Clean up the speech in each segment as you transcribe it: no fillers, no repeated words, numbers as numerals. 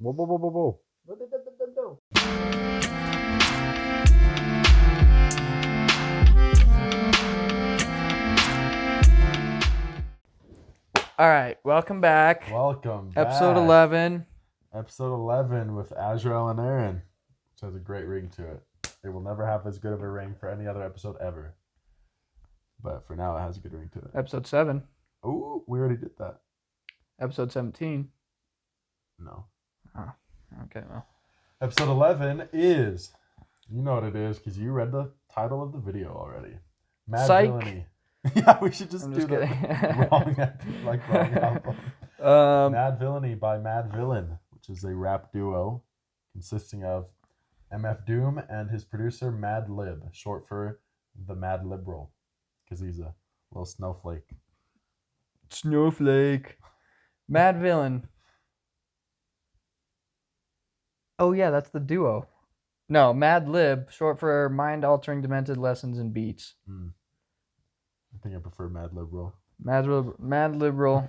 Whoa, whoa, whoa, whoa, whoa. All right, welcome back. Welcome Episode back. 11. Episode 11 with Azrael and Aaron, which has a great ring to it. It will never have as good of a ring for any other episode ever. But for now, it has a good ring to it. Episode 7. Ooh, we already did that. Episode 17. No. Oh, okay, well. Episode 11 is, you know what it is, because you read the title of the video already. Madvillainy. Yeah, we should just do the wrong album. Madvillainy by Madvillan, which is a rap duo consisting of MF Doom and his producer Madlib, short for the Mad Liberal, because he's a little snowflake. Madvillan. Oh, yeah, that's the duo. No, Madlib, short for mind-altering demented lessons and beats. I think I prefer Mad Liberal. Mad Liberal.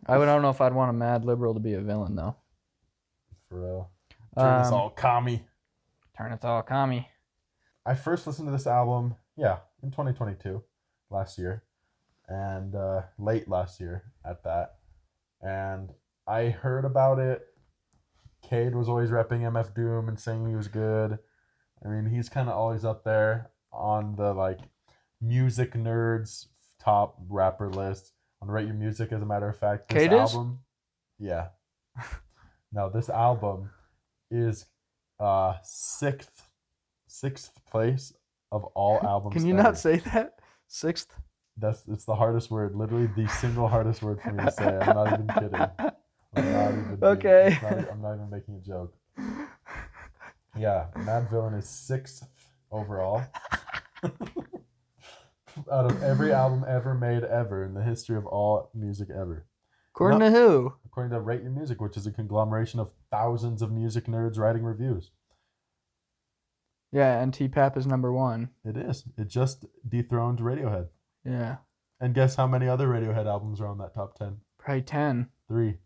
I don't know if I'd want a Mad Liberal to be a villain, though. For real. Turn this all commie. Turn it all commie. I first listened to this album, in 2022, last year. And late last year at that. And I heard about it. Cade was always repping MF Doom and saying he was good. I mean, he's kind of always up there on the, music nerds top rapper list on Rate Your Music, as a matter of fact. This album, yeah. No, this album is sixth place of all albums. Can you not say that? Sixth? It's the hardest word, literally the single hardest word for me to say. I'm not even kidding. Okay. I'm not even making a joke. Yeah, Madvillian is 6th overall. Out of every album ever made ever in the history of all music ever. According to who? According to Rate Your Music, which is a conglomeration of thousands of music nerds writing reviews. Yeah, and T-Pap is number 1. It is. It just dethroned Radiohead. Yeah. And guess how many other Radiohead albums are on that top 10? Probably 10. 3.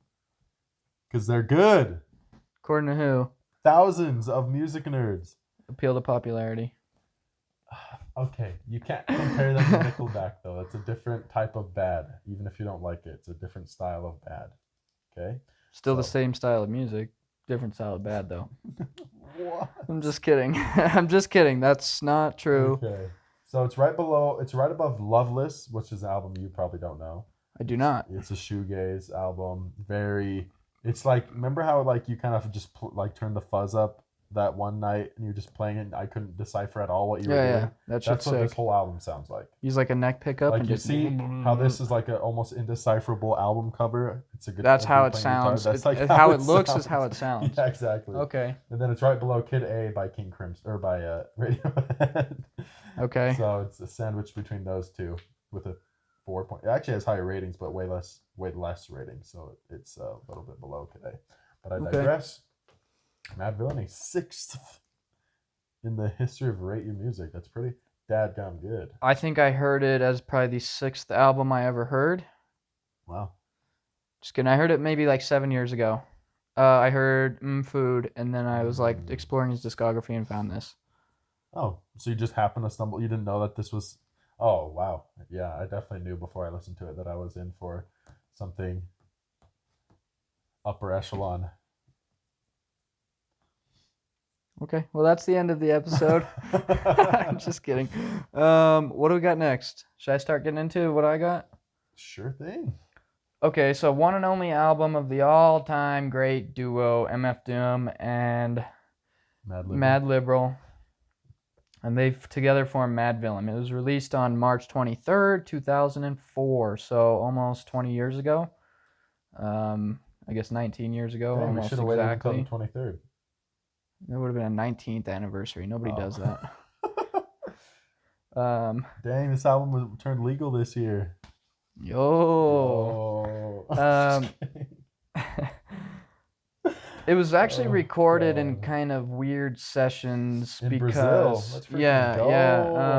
Because they're good. According to who? Thousands of music nerds. Appeal to popularity. Okay, you can't compare them to Nickelback, though. It's a different type of bad. Even if you don't like it, it's a different style of bad. Okay? Still the same style of music. Different style of bad, though. What? I'm just kidding. I'm just kidding. That's not true. Okay. So it's right above Loveless, which is an album you probably don't know. I do not. It's a shoegaze album. It's like, remember how you kind of just turn the fuzz up that one night and you're just playing it and I couldn't decipher at all what you were doing? Yeah. That's what sick. This whole album sounds like. Use like a neck pickup. Like, you see how this is like an almost indecipherable album cover? It's a good. That's how it sounds. That's how it looks is how it sounds. Yeah, exactly. Okay. And then it's right below Kid A by King Crimson, or by Radiohead. Okay. So it's a sandwich between those two with a 4 point. It actually has higher ratings, but way less ratings. So it's a little bit below Kid A. But I digress. Madvillainy, 6th in the history of Rate Your Music. That's pretty dadgum good. I think I heard it as probably the 6th album I ever heard. Wow. Just kidding. I heard it maybe 7 years ago. I heard Food, and then I was exploring his discography and found this. Oh, so you just happened to stumble? You didn't know that this was... Oh, wow. Yeah, I definitely knew before I listened to it that I was in for something upper echelon. Okay, well, that's the end of the episode. I'm just kidding. What do we got next? Should I start getting into what I got? Sure thing. Okay, so one and only album of the all-time great duo, MF Doom and Mad Liberal. And they together formed Madvillian. It was released on March 23rd, 2004, so almost 20 years ago. I guess 19 years ago, Dang, almost we should have waited until exactly. the 23rd. That would have been a 19th anniversary. Nobody does that. Dang, this album was turned legal this year. Yo. It was actually recorded in kind of weird sessions in because Brazil. Let's yeah.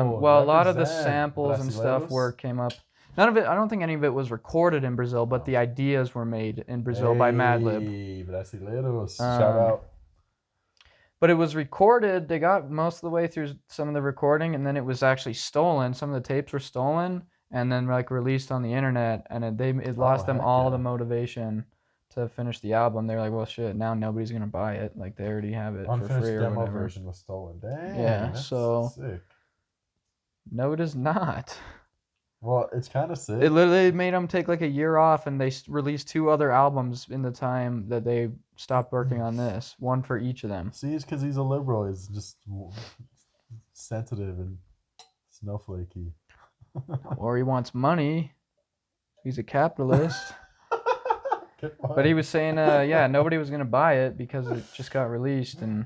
Well, a lot of the samples and stuff came up. None of it. I don't think any of it was recorded in Brazil, but the ideas were made in Brazil by Madlib. Brasileiros. Shout out. But it was recorded. They got most of the way through some of the recording, and then it was actually stolen. Some of the tapes were stolen, and then like released on the internet, and it lost them all the motivation to finish the album. They're like, well, shit, now nobody's gonna buy it. Like they already have it for free or demo whatever. Version was stolen. Dang. Yeah. That's So. Sick. No, it is not. Well, it's kind of sick. It literally made them take like a year off, and they released 2 other albums in the time that they stopped working on this. One for each of them. See, it's because he's a liberal. He's just sensitive and snowflakey. Or he wants money. He's a capitalist. But he was saying, nobody was gonna buy it because it just got released, and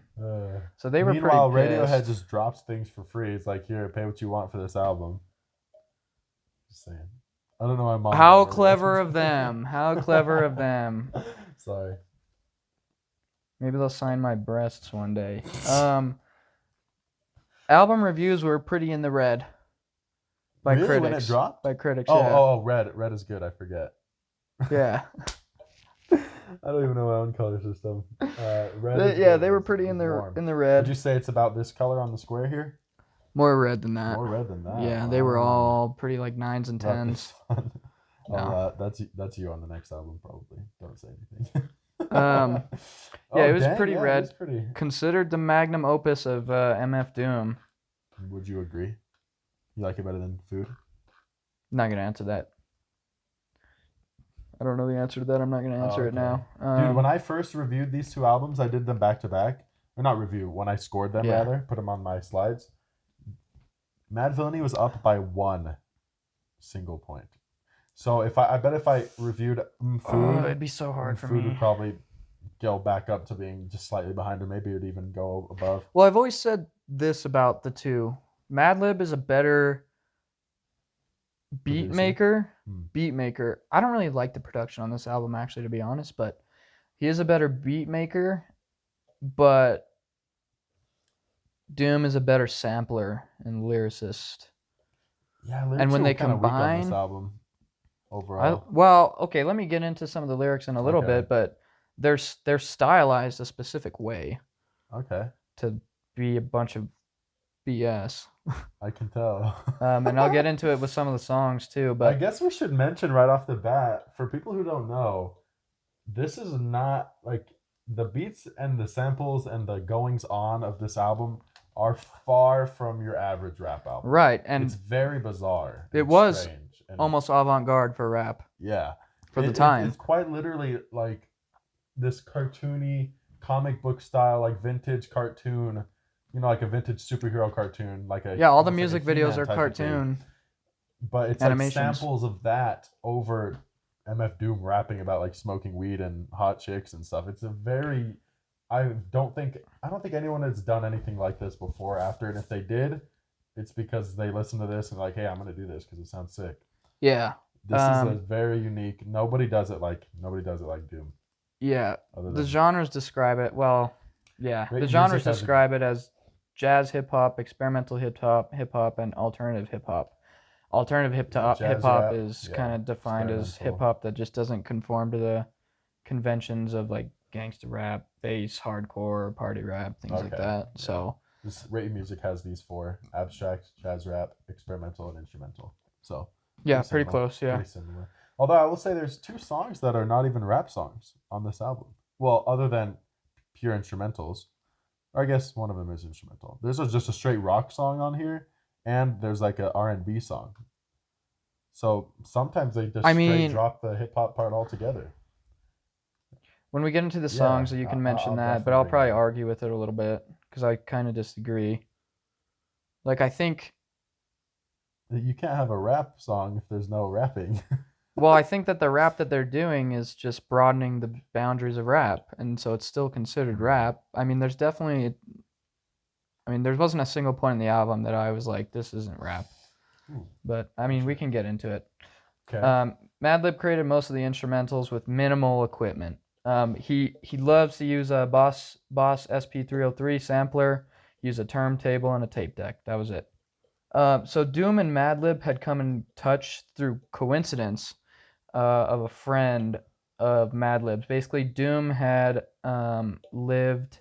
so they were meanwhile, pretty pissed. Radiohead just drops things for free. It's like, here, pay what you want for this album. Just saying. I don't know why mom. How clever of them! How clever of them! Sorry. Maybe they'll sign my breasts one day. Album reviews were pretty in the red. By critics. When it dropped? By critics. Red. Red is good. I forget. Yeah. I don't even know my own color system. They were pretty in the red. Would you say it's about this color on the square here? More red than that. More red than that. Yeah, they were all pretty like 9s and 10s. No. That's you on the next album probably. Don't say anything. It was pretty red. It was pretty... Considered the magnum opus of MF Doom. Would you agree? You like it better than Food? Not gonna answer that. I don't know the answer to that. I'm not gonna answer it now. Dude, when I first reviewed these 2 albums, I did them back to back. Or not review. When I scored them, rather, put them on my slides. Madvillainy was up by 1 single point. So I bet if I reviewed Food, it'd be so hard for me. Food would probably go back up to being just slightly behind, or maybe it would even go above. Well, I've always said this about the 2. Madlib is a better beat maker. I don't really like the production on this album, actually, to be honest, but he is a better beat maker. But Doom is a better sampler and lyricist. Yeah, and when they combine this album overall. Let me get into some of the lyrics in a little bit, but they're stylized a specific way. Okay. To be a bunch of BS. I can tell. And I'll get into it with some of the songs too, but I guess we should mention right off the bat, for people who don't know, this is not like the beats and the samples and the goings on of this album are far from your average rap album. Right, and it's very bizarre. It was almost avant-garde for rap. Yeah. For the time. It's quite literally like this cartoony comic book style, like vintage cartoon, like a vintage superhero cartoon, all the music videos are cartoon. But it's animations. Like samples of that over MF Doom rapping about like smoking weed and hot chicks and stuff. It's a very I don't think anyone has done anything like this before or after, and if they did, it's because they listened to this and like, hey, I'm gonna do this because it sounds sick. Yeah. This is a very unique. Nobody does it like Doom. Yeah. The genres describe it well. Yeah. The genres describe it as jazz hip hop, experimental hip hop, and alternative hip hop. Alternative hip hop is kind of defined as hip hop that just doesn't conform to the conventions of like gangster rap, bass, hardcore, party rap, things like that. Yeah. So this rate music has these 4: abstract, jazz rap, experimental, and instrumental. So yeah, pretty close. Yeah, pretty similar. Although I will say there's 2 songs that are not even rap songs on this album. Well, other than pure instrumentals. Or I guess one of them is instrumental. There's just a straight rock song on here, and there's like a R&B song. So sometimes they just straight drop the hip hop part altogether. When we get into the songs, you can mention that, but I'll probably argue with it a little bit because I kind of disagree. Like, I think you can't have a rap song if there's no rapping. Well, I think that the rap that they're doing is just broadening the boundaries of rap, and so it's still considered rap. I mean, there wasn't a single point in the album that I was like, this isn't rap. But, I mean, we can get into it. Okay. Madlib created most of the instrumentals with minimal equipment. He loves to use a Boss SP303 sampler, use a turntable, and a tape deck. That was it. So Doom and Madlib had come in touch through coincidence of a friend of Madlib's. Basically, Doom had lived.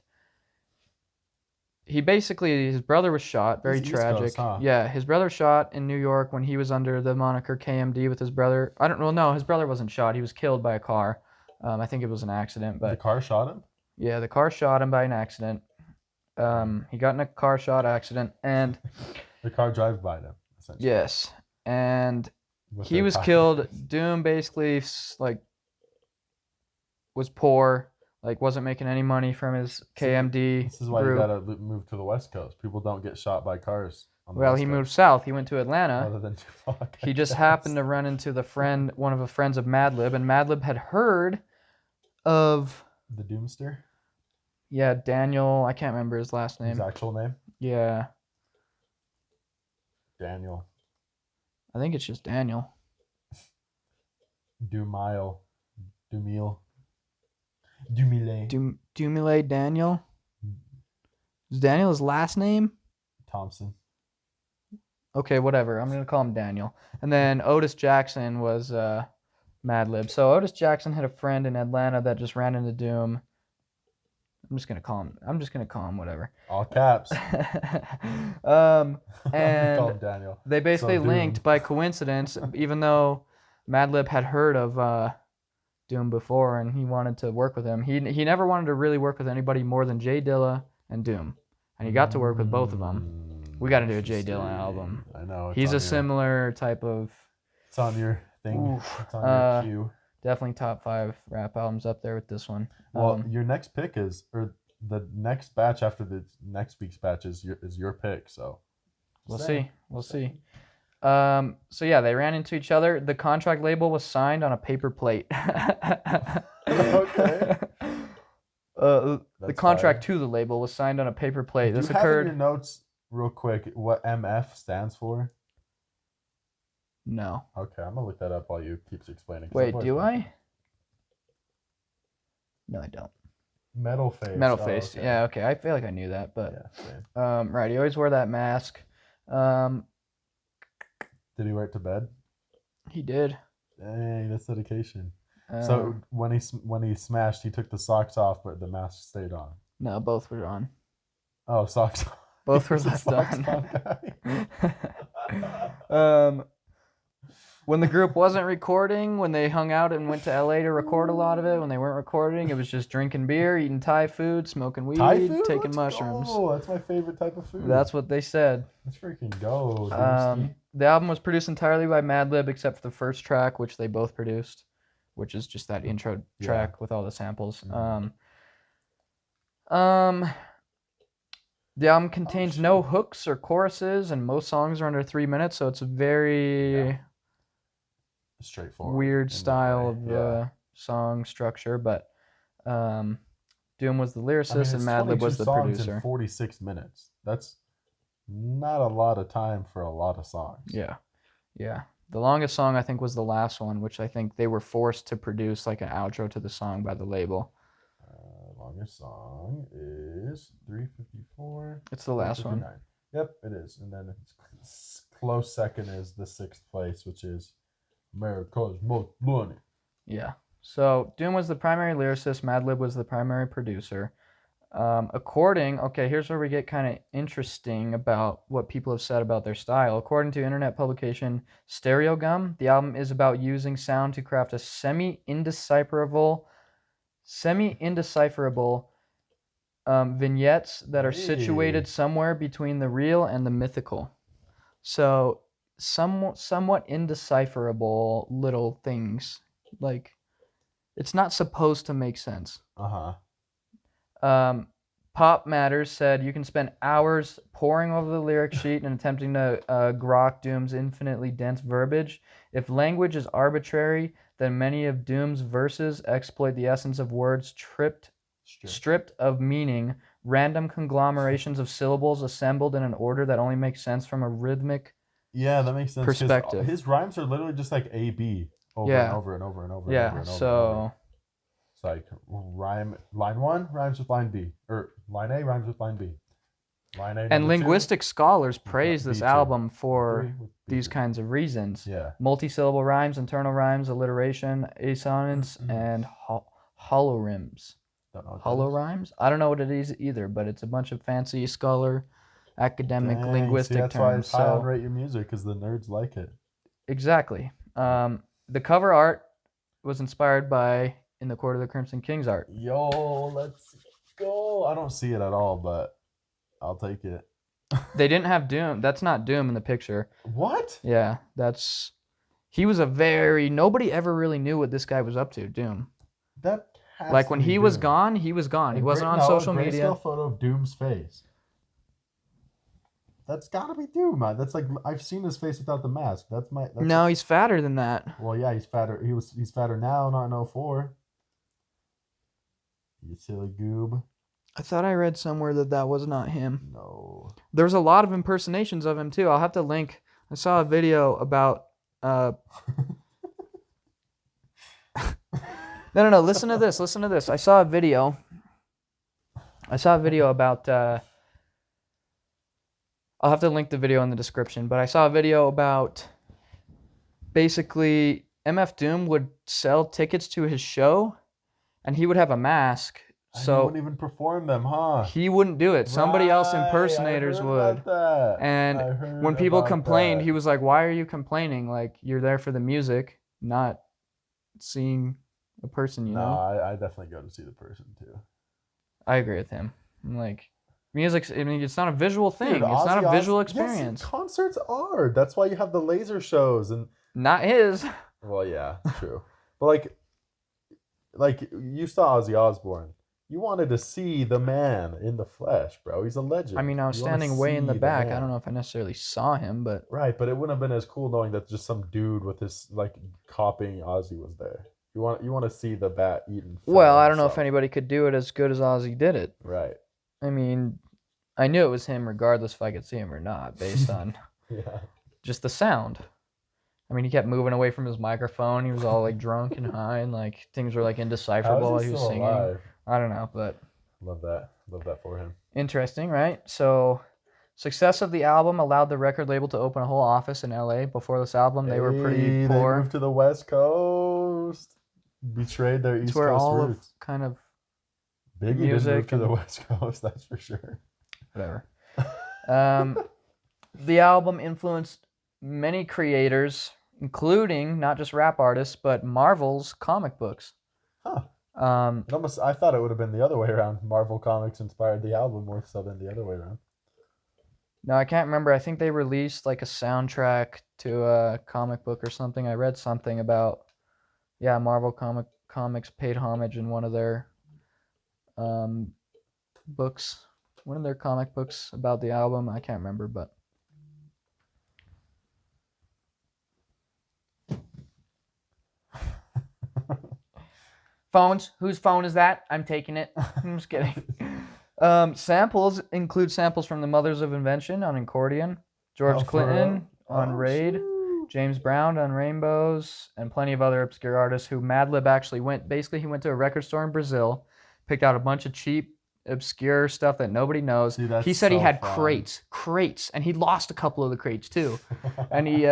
His brother was shot. Very He's East tragic. Coast, huh? Yeah, his brother shot in New York when he was under the moniker KMD with his brother. No, his brother wasn't shot. He was killed by a car. I think it was an accident. But the car shot him? Yeah, the car shot him by an accident. He got in a car shot accident, and the car drives by them, essentially. Yes, and With he their was tires. killed. Doom basically was poor, wasn't making any money from his KMD This is why group. you gotta move to the West Coast. People don't get shot by cars. On the Well, West he Coast, moved south. He went to Atlanta. rather than Tupac, He I just guess. happened to run into one of the friends of Madlib, and Madlib had heard of the Doomster. Daniel. I can't remember his last name. His actual name. Yeah, Daniel. I think it's just Daniel. Dumile. Dumile. Dumile Daniel. Is Daniel his last name? Thompson. Okay, whatever. I'm gonna call him Daniel. And then Otis Jackson was Madlib. So Otis Jackson had a friend in Atlanta that just ran into Doom. I'm just gonna call him whatever. All caps. And Call him Daniel. they basically So linked Doom. by coincidence, even though Madlib had heard of Doom before and he wanted to work with him. He never wanted to really work with anybody more than Jay Dilla and Doom, and he got to work with both of them. We got to do a Jay Dilla album. I know. He's a similar type of. It's on your thing. Oof. It's on your queue. Definitely top 5 rap albums up there with this one. Well, your next pick or the next batch after the next week's batch is your pick. So we'll see. So yeah, they ran into each other. The contract label was signed on a paper plate. Okay. The contract to the label was signed on a paper plate. Do This you have occurred. in your notes real quick what MF stands for? No. Okay, I'm gonna look that up while you keep explaining. Wait, do I? No, I don't. Metal face. Metal Oh, face. okay. Yeah, okay. I feel like I knew that, but Yeah, same. right. He always wore that mask. Did he wear it to bed? He did. Dang, that's dedication. So when he smashed, he took the socks off, but the mask stayed on. No, both were on. Oh, socks. Both were He's a left socks on. guy. When the group wasn't recording, when they hung out and went to LA to record a lot of it, when they weren't recording, it was just drinking beer, eating Thai food, smoking weed, Thai food? taking Let's mushrooms. go. That's my favorite type of food. That's what they said. Let's freaking go. Doomski. The album was produced entirely by Madlib, except for the first track, which they both produced, which is just that intro track with all the samples. The album contains no hooks or choruses, and most songs are under 3 minutes, so it's a very straightforward, weird in that style way. of song structure. But Doom was the lyricist, and it's Madlib 22 was the songs producer. in 46 minutes. That's not a lot of time for a lot of songs. Yeah. The longest song, I think, was the last one, which I think they were forced to produce like an outro to the song by the label. Longest song is 3:54. It's the last one. 3:59. Yep, it is. And then it's close second is the 6th place, which is America's Most Money. Yeah. So Doom was the primary lyricist. Madlib was the primary producer. Here's where we get kind of interesting about what people have said about their style. According to internet publication Stereogum, the album is about using sound to craft a semi-indecipherable vignettes that are situated somewhere between the real and the mythical. So somewhat indecipherable little things. Like, it's not supposed to make sense. Pop Matters said, you can spend hours poring over the lyric sheet and attempting to grok Doom's infinitely dense verbiage. If language is arbitrary, then many of Doom's verses exploit the essence of words stripped of meaning, random conglomerations of syllables assembled in an order that only makes sense from a rhythmic that makes sense. perspective. His rhymes are literally just like A-B over and over and over and over. Yeah, and over and so... over. It's like line 1 rhymes with line B, or line A rhymes with line B. And linguistic scholars praise this B2. album for B3. these kinds of reasons. Yeah. Multisyllable rhymes, internal rhymes, alliteration, assonance, and holorims. Hollow rhymes? I don't know what it is either, but it's a bunch of fancy scholar, academic, linguistic that's why terms. it's high on Rate Your Music, because the nerds like it. Exactly. The cover art was inspired by In the Court of the Crimson King's art. Yo, let's go. I don't see it at all, but I'll take it. They didn't have Doom. That's not Doom in the picture. What? Yeah, he was nobody ever really knew what this guy was up to, Doom. That like when he was gone, he was gone. He wasn't on social media. A photo of Doom's face. That's gotta be Doom, man. That's like, I've seen his face without the mask. No, he's fatter than that. Well, yeah, he's fatter. He's fatter now, not in 04. You silly goob. I thought I read somewhere that was not him. No. There's a lot of impersonations of him too. I'll have to link. I saw a video about No. Listen to this. I saw a video about I'll have to link the video in the description, but I saw a video about basically MF Doom would sell tickets to his show and he would have a mask. So he wouldn't even perform them, huh? He wouldn't do it. Somebody else, impersonators, would. And when people complained, he was like, "Why are you complaining? Like, you're there for the music, not seeing a person, you know?" No, I definitely go to see the person too. I agree with him. I'm like, music. I mean, it's not a visual thing. Dude, it's not a visual experience. Yes, concerts are. That's why you have the laser shows and. Not his. Well, yeah, true. But like you saw Ozzy Osbourne. You wanted to see the man in the flesh, bro. He's a legend. I mean, I was standing way in the back. I don't know if I necessarily saw him, but right. But it wouldn't have been as cool knowing that just some dude with his copying Ozzy was there. You want to see the bat eaten. Well, I don't know if anybody could do it as good as Ozzy did it. Right. I mean, I knew it was him regardless if I could see him or not, based on just the sound. I mean, he kept moving away from his microphone. He was all drunk and high, and things were indecipherable while he was singing. Alive? I don't know, but love that for him. Interesting, right? So, success of the album allowed the record label to open a whole office in LA. Before this album, they were pretty poor. They moved to the West Coast, betrayed their East Coast roots. Kind of Biggie didn't move to the West Coast, that's for sure. Whatever. The album influenced many creators, including not just rap artists, but Marvel's comic books. Huh. I thought it would have been the other way around. Marvel Comics inspired the album more so than the other way around. No, I can't remember. I think they released a soundtrack to a comic book or something. I read something about, Marvel Comics paid homage in one of their books. One of their comic books about the album. I can't remember, but. Phones. Whose phone is that? I'm taking it. I'm just kidding. Samples include samples from the Mothers of Invention on Accordion, George Clinton on Raid, James Brown on Rainbows, and plenty of other obscure artists who Madlib actually went. Basically, he went to a record store in Brazil, picked out a bunch of cheap, obscure stuff that nobody knows. Dude, he said he had crates, and he lost a couple of the crates too. And he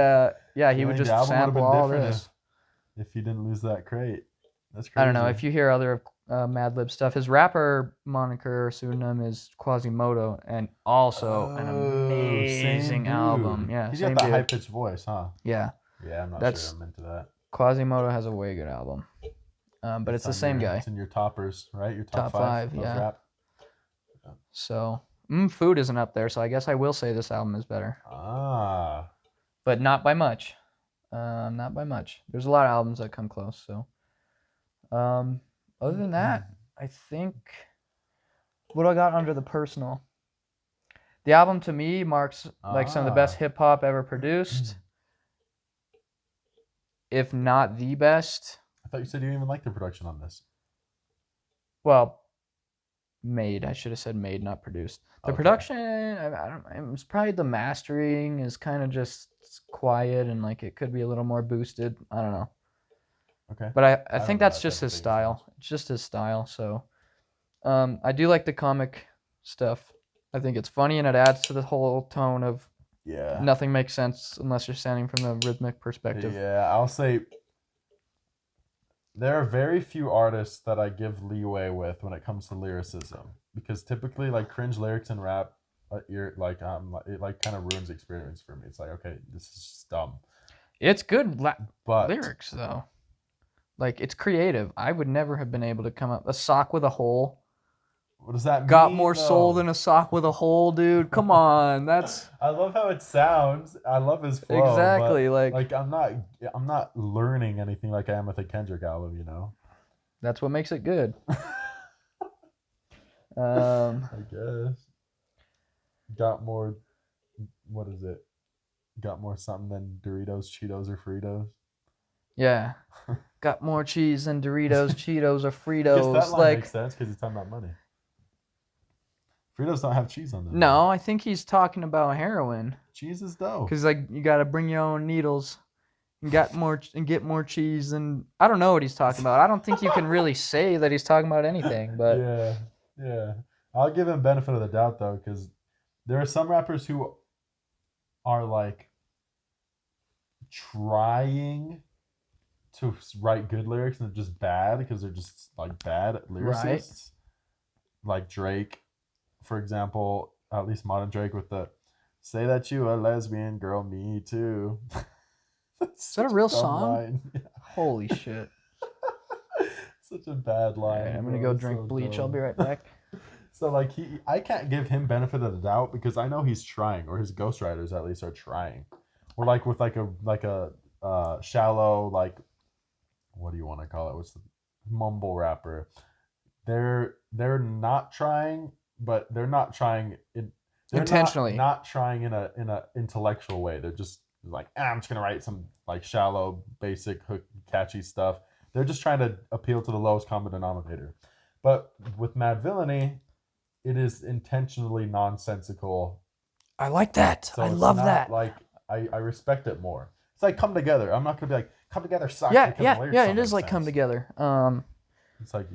would just sample all this. If he didn't lose that crate. That's crazy. I don't know. If you hear other Madlib stuff, his rapper moniker or pseudonym is Quasimodo, and also an amazing album. Yeah, he's got that high-pitched voice, huh? Yeah. Yeah, I'm not sure I'm into that. Quasimodo has a way good album, but it's the same guy. It's in your toppers, right? Your top five, yeah. Rap. So, Food isn't up there, so I guess I will say this album is better. But not by much. Not by much. There's a lot of albums that come close, so. Other than that, I think what I got under the personal. The album to me marks some of the best hip hop ever produced, if not the best. I thought you said you didn't even like the production on this. Well, made. I should have said made, not produced. The production, I don't. It's probably the mastering is kind of just quiet and it could be a little more boosted. I don't know. Okay. But I think that's just his style. It's just his style. So, I do like the comic stuff. I think it's funny, and it adds to the whole tone of Yeah. nothing makes sense unless you're standing from the rhythmic perspective. Yeah, I'll say there are very few artists that I give leeway with when it comes to lyricism, because typically like cringe lyrics in rap, it like kind of ruins the experience for me. It's like, okay, this is just dumb. It's good But lyrics though. Like, it's creative. I would never have been able to come up a sock with a hole. what does that mean? Got more though? soul than a sock with a hole, dude. Come on, that's I love how it sounds. I love his flow. exactly but, like I'm not learning anything like I am with a Kendrick album, you know. that's what makes it good. I guess. Got more. What is it? Got more something than Doritos, Cheetos, or Fritos. Yeah. Got more cheese than Doritos, Cheetos, or I guess Fritos. that line Like, makes sense because he's talking about money. Fritos don't have cheese on them. no, I think he's talking about heroin. Cheese is dough. Because, like, you got to bring your own needles and get more cheese. And I don't know what he's talking about. I don't think you can really say that he's talking about anything. But Yeah. I'll give him benefit of the doubt, though, because there are some rappers who are, like, trying to write good lyrics and they're just bad because they're just, like, bad lyricists. Right. Like Drake, for example, at least modern Drake with the "Say that you a lesbian, girl, me too." Is that a real dumb song? line. Yeah. Holy shit. Such a bad line. All right, I'm going to bro. go drink So bleach. dumb. I'll be right back. So like I can't give him benefit of the doubt because I know he's trying, or his ghostwriters at least are trying. Or like with like a shallow, like, what do you want to call it? What's the mumble rapper? They're not trying, but they're not trying Intentionally. Not trying in a intellectual way. They're just like, I'm just gonna write some like shallow, basic, hook, catchy stuff. They're just trying to appeal to the lowest common denominator. But with Madvillainy, it is intentionally nonsensical. I like that. So I it's love not that. Like I respect it more. It's like Come Together. I'm not gonna be like Come Together sucks. Yeah. because the lyrics It don't is make like Come sense. Together. It's like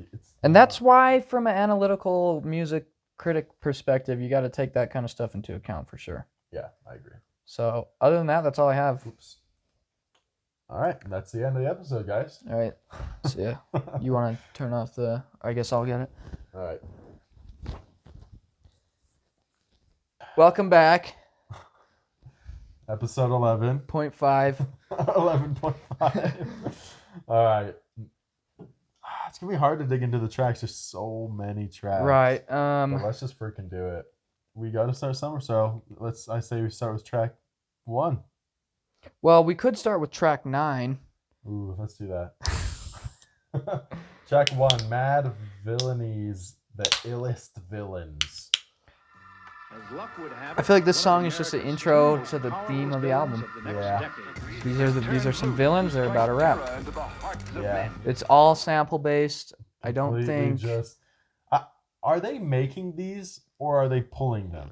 And that's why, from an analytical music critic perspective, you got to take that kind of stuff into account for sure. Yeah, I agree. So, other than that, that's all I have. Oops. All right, that's the end of the episode, guys. All right. So, yeah. You want to turn off the... I guess I'll get it. All right. Welcome back. Episode 11. 0.5. 11.5. All right. It's going to be hard to dig into the tracks. There's so many tracks. Right. But let's just freaking do it. We got to start somewhere, so I say we start with track 1. Well, we could start with track 9. Ooh, let's do that. Track 1, Madvillainy's The Illest Villains. I feel like this song is just an intro to the theme of the album. Yeah. These are some villains. They're about a rap. Yeah. It's all sample based. I don't Completely think. Just, are they making these or are they pulling them?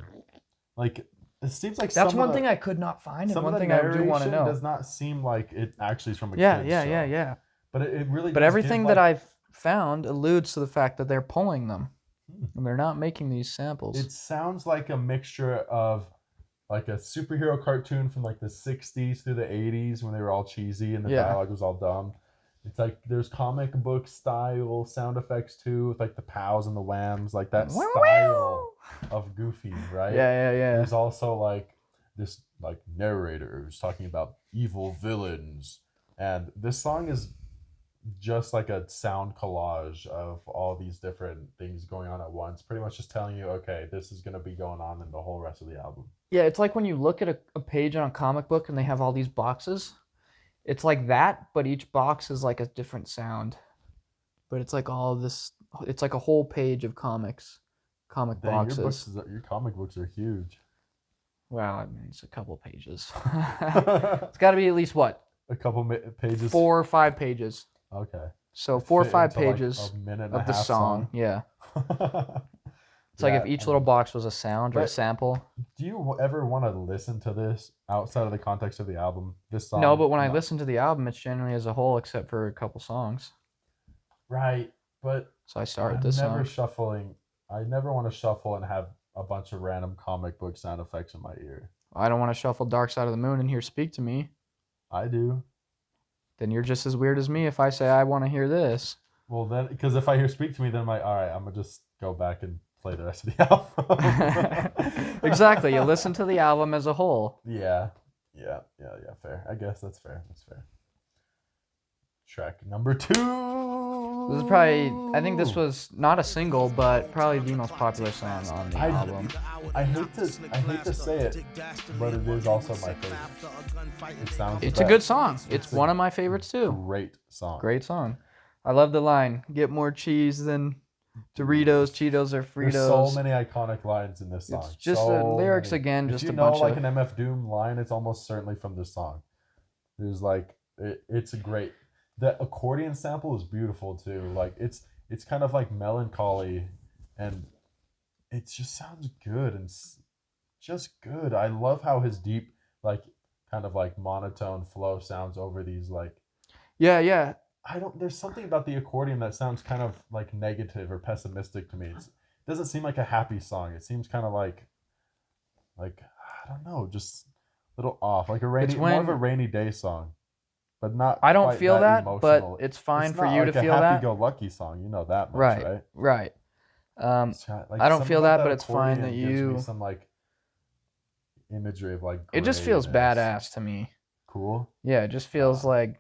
Like, it seems like That's some one of the, thing I could not find, and some one of the thing I do want to narration know. does not seem like it actually is from a Yeah. kid's show. But it really. But does everything give, that like, I've found alludes to the fact that they're pulling them, and they're not making these samples. It sounds like a mixture of like a superhero cartoon from like the 60s through the 80s when they were all cheesy and the dialogue was all dumb. It's like there's comic book style sound effects too, with like the pows and the whams, like that style of Goofy, right? Yeah. There's also like this like narrator who's talking about evil villains, and this song is just like a sound collage of all these different things going on at once, pretty much just telling you, okay, this is going to be going on in the whole rest of the album. Yeah, it's like when you look at a page on a comic book and they have all these boxes. It's like that, but each box is like a different sound. But it's like all of this, it's like a whole page of comic boxes. Your comic books are huge. Well, I mean, it's a couple pages. It's got to be at least what? A couple pages? 4 or 5 pages. Okay. So 4 or 5 into, like, pages a minute and of a the half song. Yeah. It's like if each little box was a sound or a sample. Do you ever want to listen to this outside of the context of the album? This song? No, but when I listen to the album, it's generally as a whole, except for a couple songs. Right, but So I start with this never song. shuffling. I never want to shuffle and have a bunch of random comic book sound effects in my ear. I don't want to shuffle Dark Side of the Moon and hear Speak to Me. I do. Then you're just as weird as me if I say I want to hear this. Well, then, because if I hear Speak to Me, then I'm like, all right, I'm going to just go back and play the rest of the album. Exactly. You listen to the album as a whole. Yeah, fair. I guess that's fair. Track number 2. This is probably, I think this was not a single, but probably the most popular song on the album. I hate to say it, but it is also my favorite. It's a good song. It's one of my favorites too. Great song. Great song. I love the line, "Get more cheese than Doritos, Cheetos, or Fritos." There's so many iconic lines in this song. It's just the lyrics again, just a bunch of... If you know like an MF Doom line, it's almost certainly from this song. There's like, it's a great... The accordion sample is beautiful too. Like it's kind of like melancholy, and it just sounds good and just good. I love how his deep, like kind of like monotone flow sounds over these like. Yeah. There's something about the accordion that sounds kind of like negative or pessimistic to me. It doesn't seem like a happy song. It seems kind of like I don't know, just a little off, like more of a rainy day song. But not. I don't feel that, emotional. But it's fine it's for not you like to feel a that. happy-go-lucky song, you know that much, right? Like I don't feel that, but it's fine that gives you. Me some like imagery of like. It just feels badass to me. Cool. Yeah, it just feels like.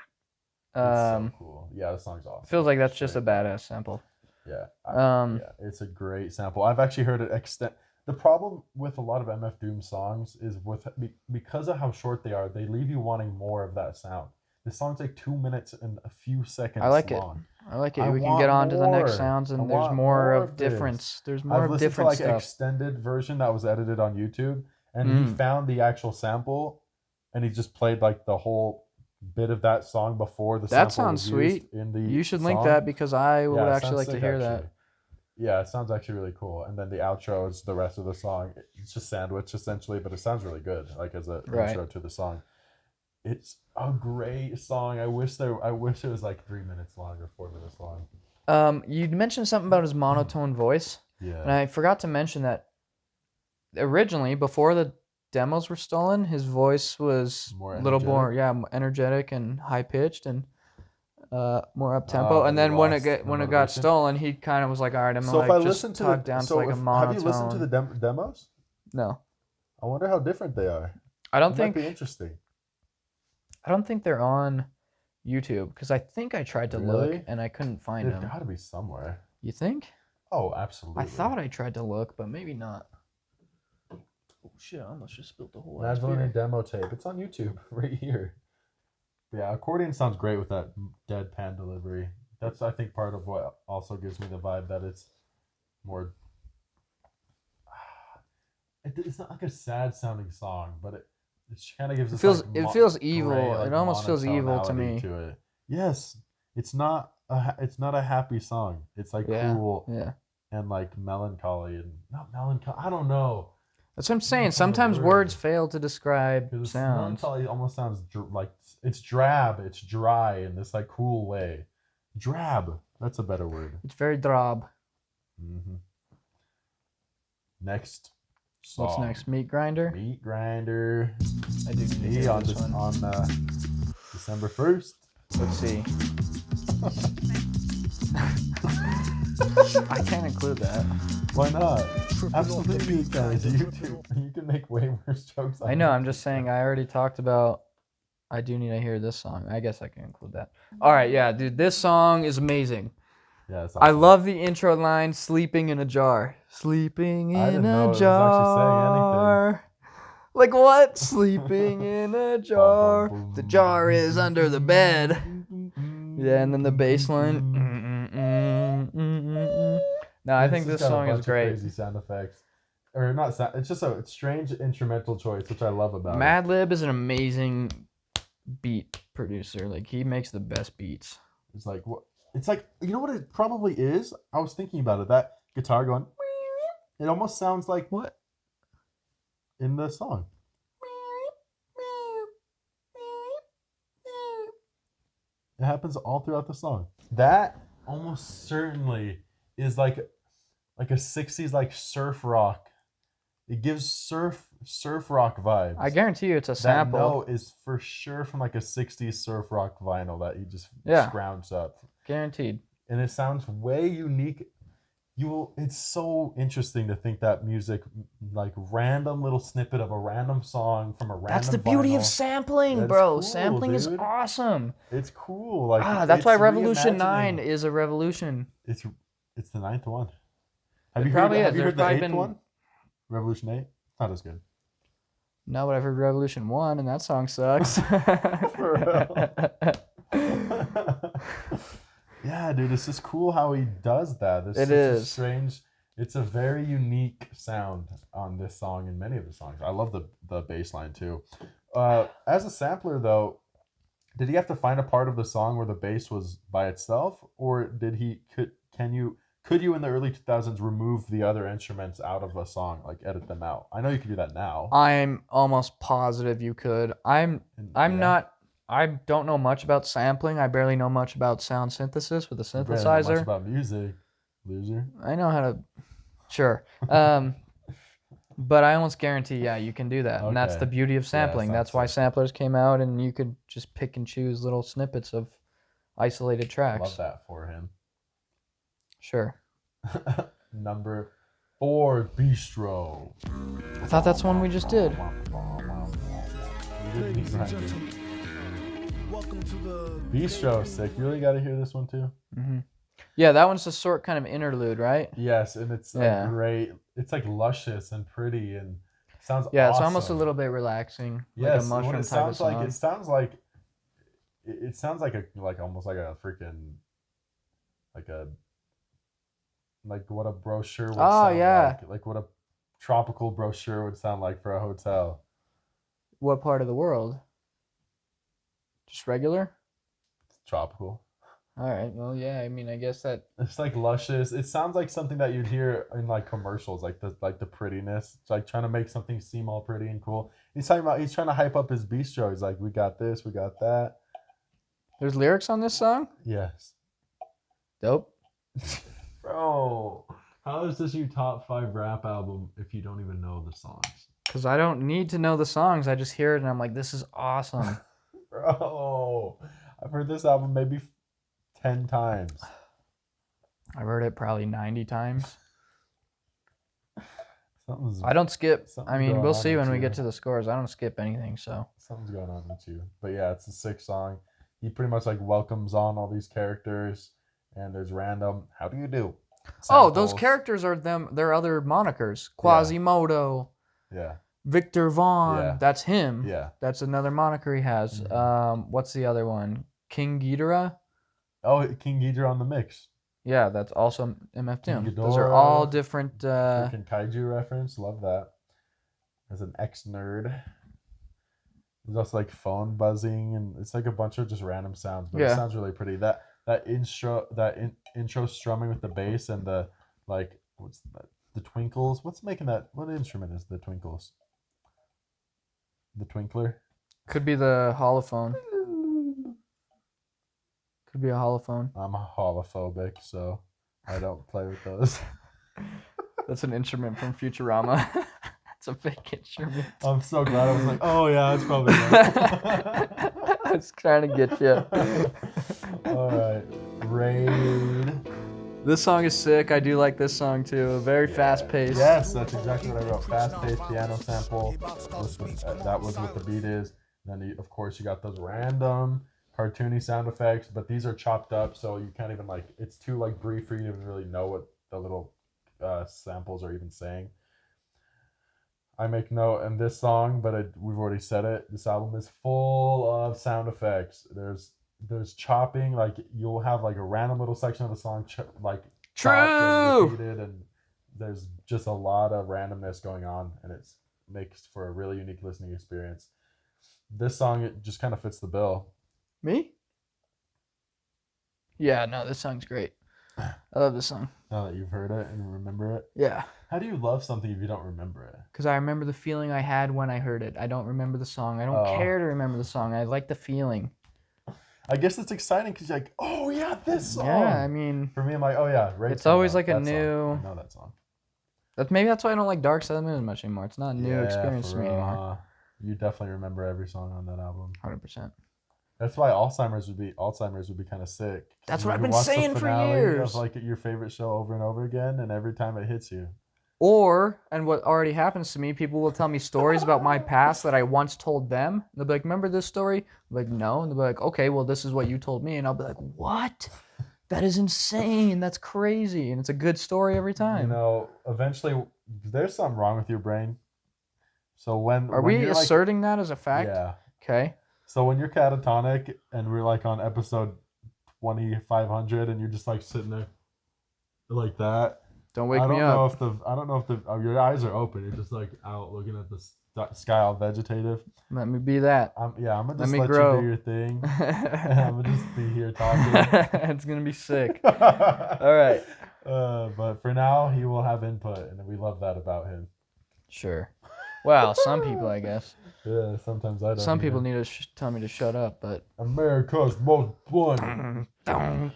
It's so cool. Yeah, the song's awesome. Feels like that's just a badass sample. Yeah. Yeah, it's a great sample. I've actually heard it extend. The problem with a lot of MF Doom songs is because of how short they are, they leave you wanting more of that sound. This song's like 2 minutes and a few seconds long. I like it. We can get on to the next sounds, and there's more of difference. There's more of different stuff. I've listened to like extended version that was edited on YouTube, and he found the actual sample, and he just played like the whole bit of that song before the sample. That sounds was sweet. In the you should song. link that because I would actually like to hear that. Yeah, it sounds actually really cool. And then the outro is the rest of the song. It's just sandwich essentially, but it sounds really good, like as an intro to the song. It's a great song. I wish it was like 3 minutes long or 4 minutes long. You mentioned something about his monotone voice. Yeah. And I forgot to mention that originally, before the demos were stolen, his voice was a little more energetic and high pitched and more up tempo. And then when it got stolen, he kind of was like, all right, I'm gonna just talk down to like a monotone. Have you listened to the demos? No. I wonder how different they are. Might be interesting. I don't think they're on YouTube because I think I tried to look and I couldn't find them. They've got to be somewhere. You think? Oh, absolutely. I thought I tried to look, but maybe not. Oh shit! I almost just spilled the whole. Madvillian demo tape. It's on YouTube right here. Yeah, accordion sounds great with that deadpan delivery. That's I think part of what also gives me the vibe that it's more. It's not like a sad sounding song, but it kind of gives it feels evil. It almost feels evil to me. Yes, it's not a happy song. It's like cool and like melancholy and not melancholy. I don't know. That's what I'm saying. Sometimes words fail to describe sounds. Melancholy almost sounds like it's drab. It's dry in this like cool way. Drab. That's a better word. It's very drab. Mm-hmm. Next. Song. What's next? Meat Grinder? Meat Grinder. I do need to on December 1st. Let's see. I can't include that. Why not? Absolutely, guys. You can make way worse jokes. I know. I'm just saying. I already talked about. I do need to hear this song. I guess I can include that. All right, yeah, dude. This song is amazing. Yeah, I love the intro line, "Sleeping in a jar." Sleeping in a jar. Like what? Sleeping in a jar. The jar is under the bed. Yeah, and then the bass line. No, I think this song is great. Crazy sound effects. Or not sound, it's just a strange instrumental choice, which I love about Madlib is an amazing beat producer. Like he makes the best beats. It's like what? It's like, you know what it probably is? I was thinking about it. That guitar going, it almost sounds like what? In the song. It happens all throughout the song. That almost certainly is like a 60s like surf rock It gives surf rock vibes. I guarantee you it's a that sample. note is for sure from like a 60s surf rock vinyl that he just scrounged up. Guaranteed. And it sounds way unique. It's so interesting to think that music, like random little snippet of a random song from a random That's the beauty vinyl, of sampling, that's bro. cool, Sampling is dude. awesome. It's cool. Like that's it's why Revolution reimagining. 9 is a revolution. It's the 9th one. It probably is. Have you heard the There's 8th one? Revolution 8? Not as good. No, but I've heard Revolution 1, and that song sucks. For real. Yeah, dude, it's just cool how he does that. It is strange. It's a very unique sound on this song and many of the songs. I love the bass line too. As a sampler though, did he have to find a part of the song where the bass was by itself, or could you in the early 2000s remove the other instruments out of a song, like edit them out? I know you can do that now. I'm almost positive you could. I don't know much about sampling. I barely know much about sound synthesis with a synthesizer. You barely know much about music, loser. I know how to, sure. But I almost guarantee, you can do that. Okay. And that's the beauty of sampling. That's why samplers came out, and you could just pick and choose little snippets of isolated tracks. Love that for him. Sure. Number 4, Bistro. I thought that's one we just did. Bistro, sick. You really got to hear this one too. Mm-hmm. Yeah, that one's a short kind of interlude, right? Yes, and it's great. It's like luscious and pretty and sounds. Yeah, awesome. It's almost a little bit relaxing. Yes, like a mushroom it sounds type of like song. it sounds like almost like a freaking like what a brochure would sound like what a tropical brochure would sound like for a hotel. What part of the world? Just regular? Tropical. All right. Well, yeah. I mean, I guess that it's like luscious. It sounds like something that you'd hear in like commercials, like the prettiness. It's like trying to make something seem all pretty and cool. He's trying to hype up his bistro. He's like, we got this, we got that. There's lyrics on this song? Yes. Dope. Bro, how is this your top 5 rap album if you don't even know the songs? Because I don't need to know the songs. I just hear it and I'm like, this is awesome. Bro, I've heard this album maybe 10 times. I've heard it probably 90 times. I don't skip. I mean, we'll see when we get to the scores. I don't skip anything, so. Something's going on with you. But yeah, it's a sick song. He pretty much like welcomes on all these characters, and there's random, how do you do? Samples. Oh, those characters are their other monikers. Quasimodo. Yeah. Victor Vaughn. Yeah. That's him. Yeah. That's another moniker he has. Mm-hmm. What's the other one? King Ghidorah? Oh, King Ghidorah on the mix. Yeah, that's also MF Doom. Ghidorah, those are all different. Freaking kaiju reference. Love that. As an ex-nerd. There's also like phone buzzing, and it's like a bunch of just random sounds, but it sounds really pretty. That intro strumming with the bass and the like, what's that? The twinkles. What's making that? What instrument is the twinkles? The twinkler. Could be the holophone. Could be a holophone. I'm holophobic, so I don't play with those. That's an instrument from Futurama. It's a fake instrument. I'm so glad I was like, oh yeah, that's probably right. I was trying to get you. All right, Raid. This song is sick. I do like this song too. Very fast paced. Yes, that's exactly what I wrote. Fast paced piano sample. That was what the beat is. And then of course you got those random cartoony sound effects, but these are chopped up, so you can't even like. It's too like brief for you to even really know what the little samples are even saying. I make note in this song, but we've already said it. This album is full of sound effects. There's chopping, like you'll have like a random little section of the song chopped and repeated, and there's just a lot of randomness going on, and it makes for a really unique listening experience. This song, it just kind of fits the bill. Me? Yeah, no, this song's great. I love this song. Now that you've heard it and remember it? Yeah. How do you love something if you don't remember it? Because I remember the feeling I had when I heard it. I don't remember the song. I don't care to remember the song. I like the feeling. I guess it's exciting because you're like, oh yeah, this song. Yeah, I mean. For me, I'm like, oh yeah, right. It's always like a new. new. I know that song. Maybe that's why I don't like Dark Side of the Moon as much anymore. It's not a new experience to me anymore. You definitely remember every song on that album. 100%. That's why Alzheimer's would be kind of sick. That's what I've been saying for years. Of like your favorite show over and over again, and every time it hits you. And what already happens to me, people will tell me stories about my past that I once told them. They'll be like, remember this story? I'm like, no. And they'll be like, okay, well, this is what you told me. And I'll be like, what? That is insane. That's crazy. And it's a good story every time. You know, eventually, there's something wrong with your brain. So Are we asserting that as a fact? Yeah. Okay. So when you're catatonic and we're like on episode 2500 and you're just like sitting there like that. Don't wake me up. I don't know if your eyes are open. You're just like out looking at the sky, all vegetative. Let me be that. I'm gonna just let you do your thing. And I'm gonna just be here talking. It's gonna be sick. All right. But for now, he will have input, and we love that about him. Sure. Well, some people, I guess. Yeah, sometimes I don't. Some people need to tell me to shut up, but... America's most fun. Yep.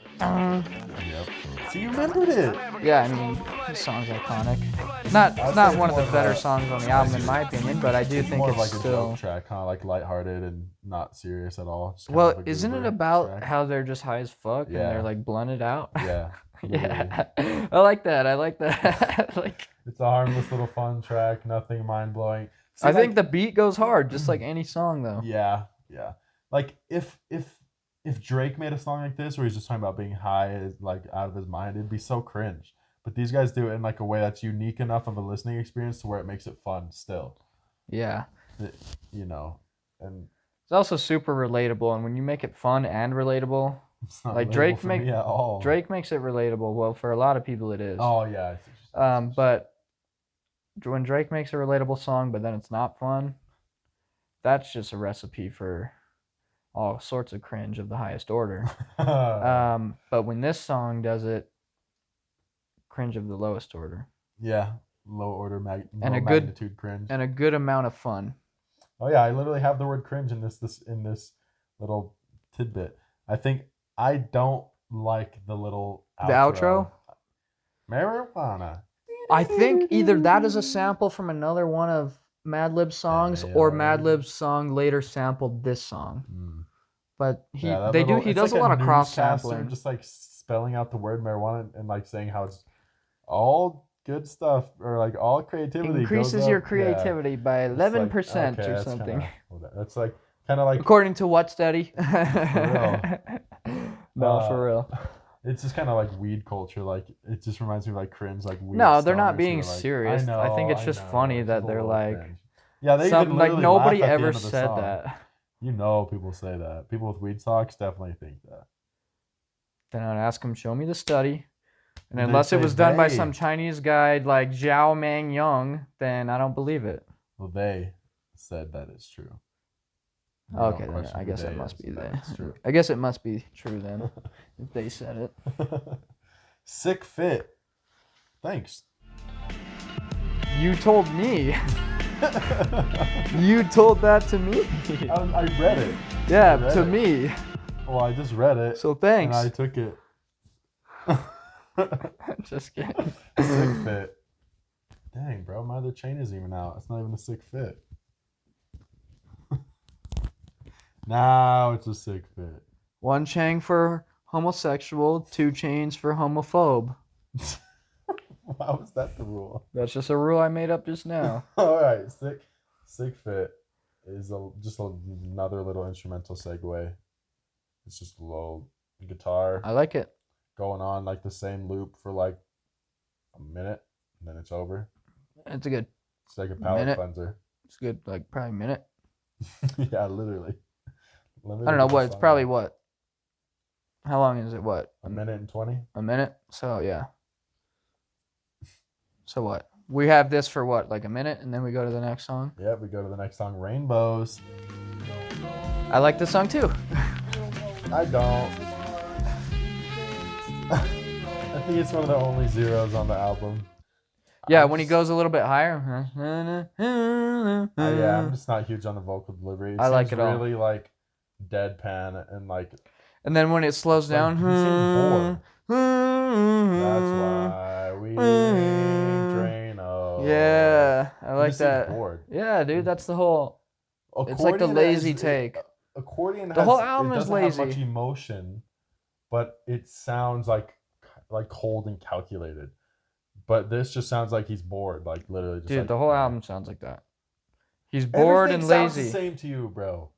So you remembered it. Yeah, I mean, the song's iconic. Not one of the better songs on the album, in my opinion, but I do think it's like still... a joke track, kind of like lighthearted and not serious at all. Well, isn't it about how they're just high as fuck and they're like blunted out? Yeah. Yeah. I like that. Like... It's a harmless little fun track, nothing mind-blowing. I think the beat goes hard, just like any song, though. Yeah. Like, if Drake made a song like this where he's just talking about being high, like, out of his mind, it'd be so cringe. But these guys do it in, like, a way that's unique enough of a listening experience to where it makes it fun still. Yeah. You know, and... It's also super relatable, and when you make it fun and relatable... It's not like Drake makes it relatable. Well, for a lot of people it is. Oh yeah. But when Drake makes a relatable song, but then it's not fun, that's just a recipe for all sorts of cringe of the highest order. But when this song does it, cringe of the lowest order. Yeah, low order magnitude cringe. And a good amount of fun. Oh yeah, I literally have the word cringe in this little tidbit. I think I don't like the little outro. The outro? Marijuana. I think either that is a sample from another one of Madlib's songs, or Madlib's song later sampled this song. But he does a lot of cross sampling, just like spelling out the word marijuana and like saying how it's all good stuff, or like all creativity increases your creativity by 11% or something. That's like kind of like according to what study? For real. No, for real. It's just kind of like weed culture. Like, it just reminds me of like cringe, like weed. No, they're not being serious. I think it's just funny that they're like, cringe. Yeah, they something even like nobody laugh at the ever end of the said song. that. You know, people say that. People with weed socks definitely think that. Then I'd ask them, show me the study. And unless it was done by some Chinese guy like Zhao Mang Yang, then I don't believe it. Well, they said that it's true. Okay, then I guess it must be they. I guess it must be true then, if they said it. Sickfit. Thanks. You told me. You told that to me. I read it. Yeah, to me. Well, I just read it. So thanks. And I took it. Just kidding. Sickfit. Dang, bro, my other chain isn't even out. It's not even a sick fit. Now it's a sick fit. 1 chain for homosexual, 2 chains for homophobe. Why was that the rule? That's just a rule I made up just now. All right, sick fit is just another little instrumental segue. It's just a little guitar. I like it. Going on like the same loop for like a minute, and then it's over. It's like a palate cleanser. It's good, like probably a minute. Yeah, literally. I don't know what. It's probably what. How long is it? What? A minute and 20. A minute. So yeah. So what? We have this for what? Like a minute, and then we go to the next song. Yeah, we go to the next song, Rainbows. I like this song too. I don't. I think it's one of the only zeros on the album. Yeah, when he goes a little bit higher. Yeah, I'm just not huge on the vocal delivery. I like it all. Really like deadpan and like. And then when it slows down. He seems bored. That's why we ain't Drano. Yeah, I like just seems that. bored. Yeah, dude, that's the whole. Accordion It's like the lazy take. Accordion The whole album is doesn't have much lazy. emotion, but it sounds like cold and calculated. But this just sounds like he's bored, like literally. Just Dude, like, the whole album sounds like that. He's bored and Everything sounds lazy. the same to you, bro.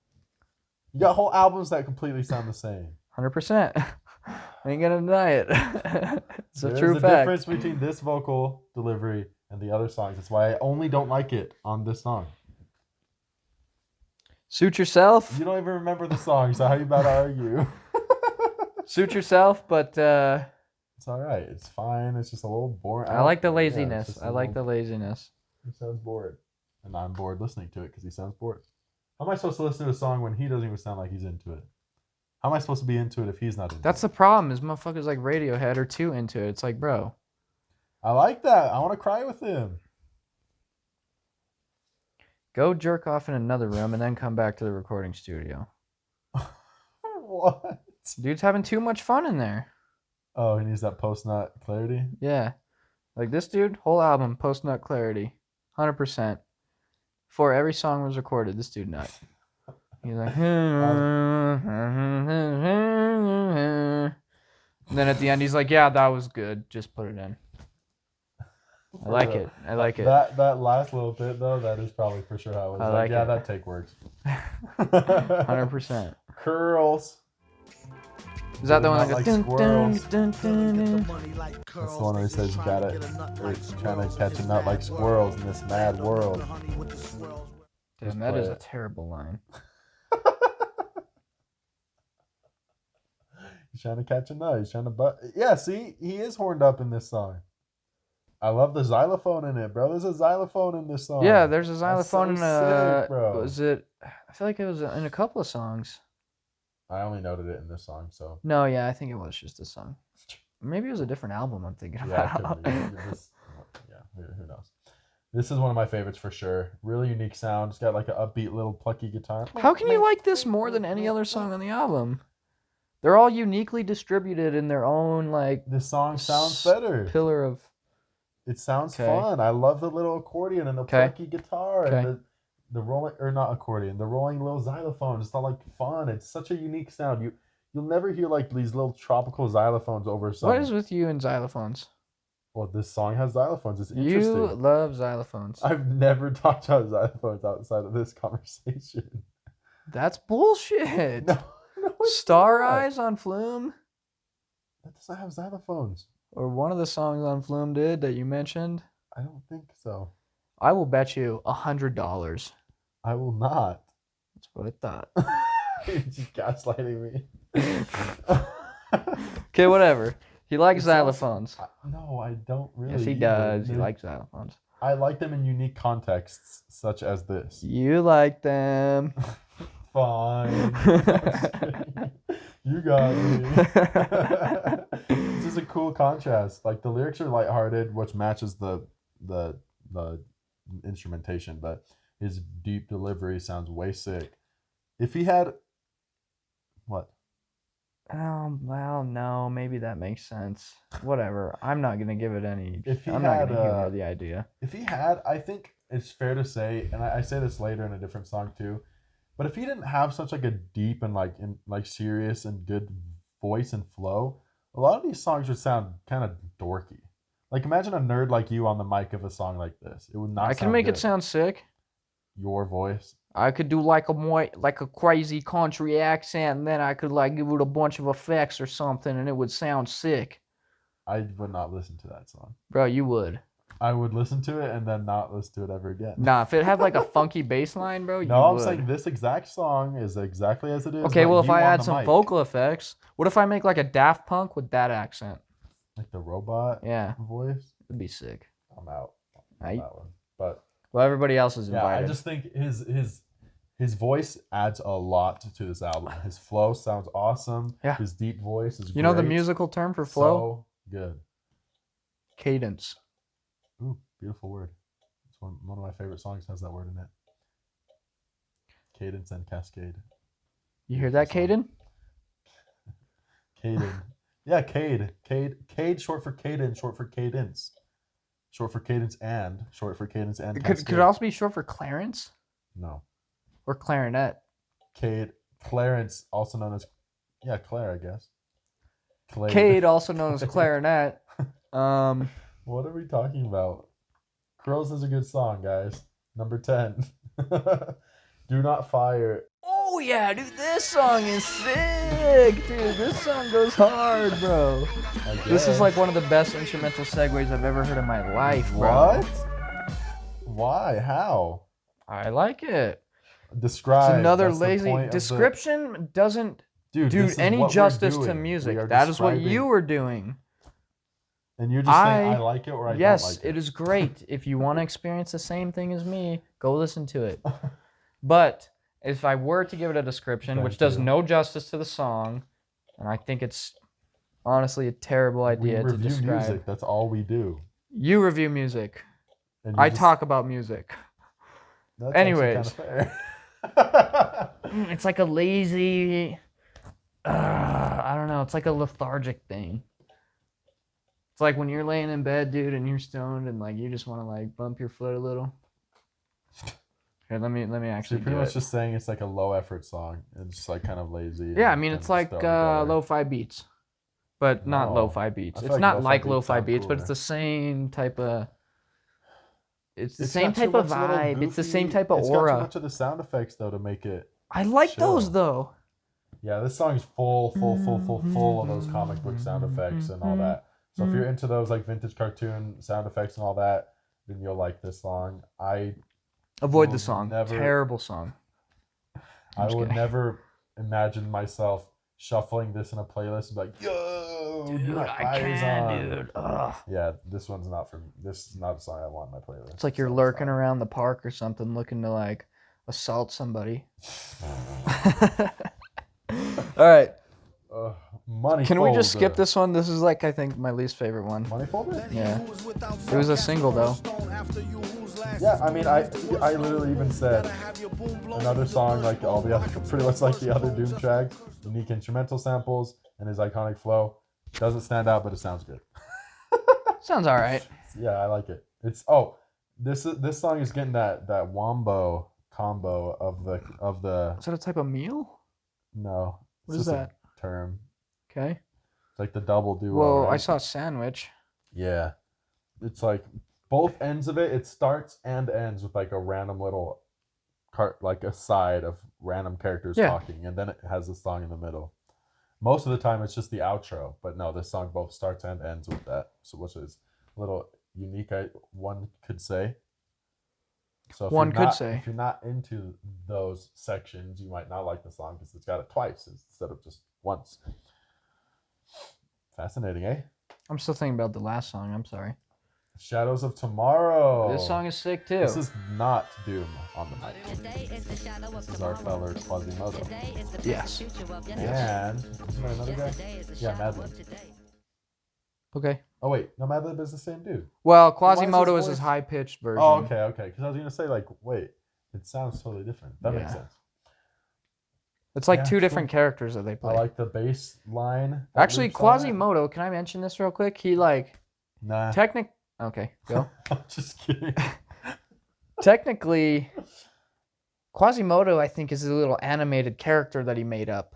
You got whole albums that completely sound the same. 100%. Ain't gonna deny it. It's a true fact. There's a difference between this vocal delivery and the other songs. That's why I only don't like it on this song. Suit yourself. You don't even remember the song, so how you about to argue? Suit yourself, but it's all right. It's fine. It's just a little boring. I like the laziness. Yeah, I like the laziness. He sounds bored, and I'm bored listening to it because he sounds bored. How am I supposed to listen to a song when he doesn't even sound like he's into it? How am I supposed to be into it if he's not into it? That's the problem. Is motherfuckers like Radiohead are too into it. It's like, bro. I like that. I want to cry with him. Go jerk off in another room and then come back to the recording studio. What? Dude's having too much fun in there. Oh, he needs that post-nut clarity? Yeah. Like this dude, whole album, post-nut clarity. 100%. Before every song was recorded, this dude nut. He's like... And then at the end, he's like, yeah, that was good. Just put it in. I like it. I like it. That last little bit, though, that is probably for sure how it was. I like yeah, it. that take works. 100%. Curls. Is that the one that like goes... squirrels. Dun, dun, dun, dun. That's the one where he says you gotta, or it's trying to catch a nut like squirrels in this mad world. Damn, that is a terrible line. He's trying to catch a nut. He's trying to Yeah, see, he is horned up in this song. I love the xylophone in it, bro. There's a xylophone in this song. Yeah, there's a xylophone so in sick, bro. Was it? I feel like it was in a couple of songs. I only noted it in this song, so. No, yeah, I think it was just this song. Maybe it was a different album I'm thinking about. Who knows? This is one of my favorites for sure. Really unique sound. It's got like an upbeat little plucky guitar. How can you like this more than any other song on the album? They're all uniquely distributed in their own like. This song sounds better. Pillar of. It sounds fun. I love the little accordion and the plucky guitar and the rolling, or not accordion, the rolling little xylophone. It's not like fun. It's such a unique sound. You'll never hear like these little tropical xylophones over something. What is with you and xylophones? Well, this song has xylophones. It's interesting. You love xylophones. I've never talked about xylophones outside of this conversation. That's bullshit. No, Star Eyes on Flume? That doesn't have xylophones. Or one of the songs on Flume did that you mentioned? I don't think so. I will bet you $100. I will not. That's what I thought. You're just gaslighting me. Okay, whatever. He likes xylophones. No, I don't really. Yes, he does. He likes xylophones. I like them in unique contexts, such as this. You like them. Fine. You got me. This is a cool contrast. Like the lyrics are lighthearted, which matches the instrumentation, but his deep delivery sounds way sick. If he had what? Oh, well, no, maybe that makes sense. Whatever. I'm not gonna give it any. I'm not gonna give her the idea. If he had, I think it's fair to say, and I say this later in a different song too. But if he didn't have such like a deep and like serious and good voice and flow, a lot of these songs would sound kind of dorky. Like imagine a nerd like you on the mic of a song like this. It would not. I can make it sound sick. Your voice. I could do like a crazy country accent, and then I could like give it a bunch of effects or something, and it would sound sick. I would not listen to that song. Bro, you would. I would listen to it and then not listen to it ever again. Nah, if it had like a funky bass line, bro, you would. I'm saying this exact song is exactly as it is. Okay, well, if I add some vocal effects, what if I make like a Daft Punk with that accent? Like the robot voice? It'd be sick. I'm out on that one. But well, everybody else is invited. I just think his voice adds a lot to this album. His flow sounds awesome. Yeah. His deep voice is great. You know the musical term for flow? So good. Cadence. Ooh, beautiful word. It's one of my favorite songs has that word in it. Cadence and cascade. You hear that, Caden? Caden. Yeah, Cade. Cade, short for cadence, short for cadence. Short for cadence and. Short for cadence and. Could it also be short for Clarence? No. Or clarinet? Clarence, also known as. Yeah, Claire, I guess. Cade, also known as clarinet. What are we talking about? Crows is a good song, guys. Number 10. Do Not Fire. Oh yeah, dude, this song is sick, dude. This song goes hard, bro. This is like one of the best instrumental segues I've ever heard in my life, bro. What? Why? How? I like it. Describe. It's another lazy description. Doesn't do any justice to music. That is what you were doing. And you're just saying I like it or I don't like it. Yes, it is great. If you want to experience the same thing as me, go listen to it. But if I were to give it a description, which does no justice to the song, and I think it's honestly a terrible idea to describe. We review music. That's all we do. You review music. I talk about music. That's anyways, kind of fair. It's like a lazy. I don't know. It's like a lethargic thing. It's like when you're laying in bed, dude, and you're stoned, and like you just want to like bump your foot a little. Here, let me actually. So you're pretty much just saying it's like a low effort song. It's just like kind of lazy. Yeah, I mean it's like lo-fi beats, but not lo-fi beats. It's not like lo-fi beats, but it's the same type of. It's the same type of vibe. It's the same type of aura. It's got too much of the sound effects though to make it. I like those though. Yeah, this song is full of those comic book sound effects and all that. So if you're into those like vintage cartoon sound effects and all that, then you'll like this song. Avoid the song. Terrible song. I would never imagine myself shuffling this in a playlist and be like, yo, dude, I can, dude. Ugh. Yeah, this one's not for me. This is not a song I want in my playlist. It's like you're lurking around the park or something looking to like assault somebody. All right. Money. Can we just skip this one? This is like I think my least favorite one. Money Folder? Yeah. It was a single though. Yeah, I mean I literally even said another song like all the other pretty much like the other Doom tracks, unique instrumental samples and his iconic flow. Doesn't stand out, but it sounds good. Sounds alright. Yeah, I like it. It's this song is getting that wombo combo of the. Is that a type of meal? No. What is that? Term. Okay. It's like the double duo. Well, right? I saw sandwich. Yeah. It's like both ends of it. It starts and ends with like a random little like a side of random characters talking, and then it has a song in the middle. Most of the time, it's just the outro, but no, this song both starts and ends with that, so which is a little unique. One could say. So if you're not into those sections, you might not like the song because it's got it twice instead of just once. Fascinating, eh? I'm still thinking about the last song. I'm sorry. Shadows of Tomorrow. This song is sick too. This is not Doom on the mic. This is our feller Quasimodo. Yes. And isn't there another guy? Yeah, Madlib. Okay. Oh wait, no, Madlib is the same dude. Well, Quasimodo is his high-pitched version. Oh, okay. Because I was gonna say like, wait, it sounds totally different. That makes sense. It's like two different characters that they play. I like the bass line. Actually, Quasimodo, can I mention this real quick? He like... Nah. Okay, go. I'm just kidding. Technically, Quasimodo, I think, is a little animated character that he made up.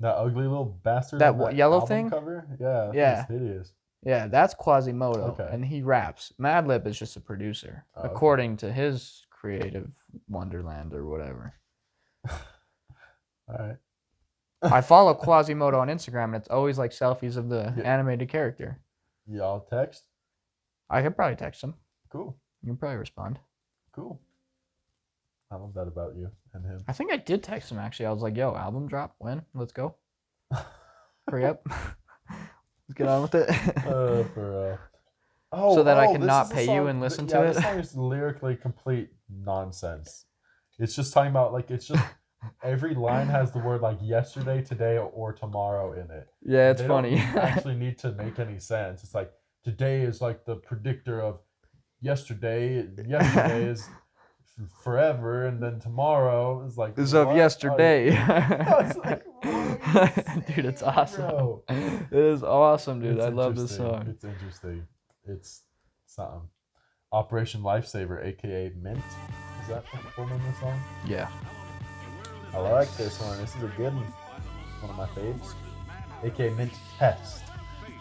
That ugly little bastard. That yellow thing? Cover? Yeah. Yeah. It's hideous. Yeah, that's Quasimodo. Okay. And he raps. Madlib is just a producer, according to his creative wonderland or whatever. All right. I follow Quasimodo on Instagram, and it's always like selfies of the animated character. Y'all text? I could probably text him. Cool. You can probably respond. Cool. I love that about you and him. I think I did text him, actually. I was like, yo, album drop? When? Let's go. Hurry up. Let's get on with it. So that I can not pay you and listen to it? This song is lyrically complete nonsense. It's just talking about, like, it's just... Every line has the word like yesterday, today, or tomorrow in it. Yeah, it's funny. Don't actually need to make any sense. It's like today is like the predictor of yesterday. Yesterday is forever, and then tomorrow is like of yesterday. Like, dude, it's awesome. Bro. It is awesome, dude. I love this song. It's interesting. It's something. Operation Lifesaver, aka Mint. Is that the full name of the song? Yeah. I like this one. This is a good one. One of my faves. aka Mint Test.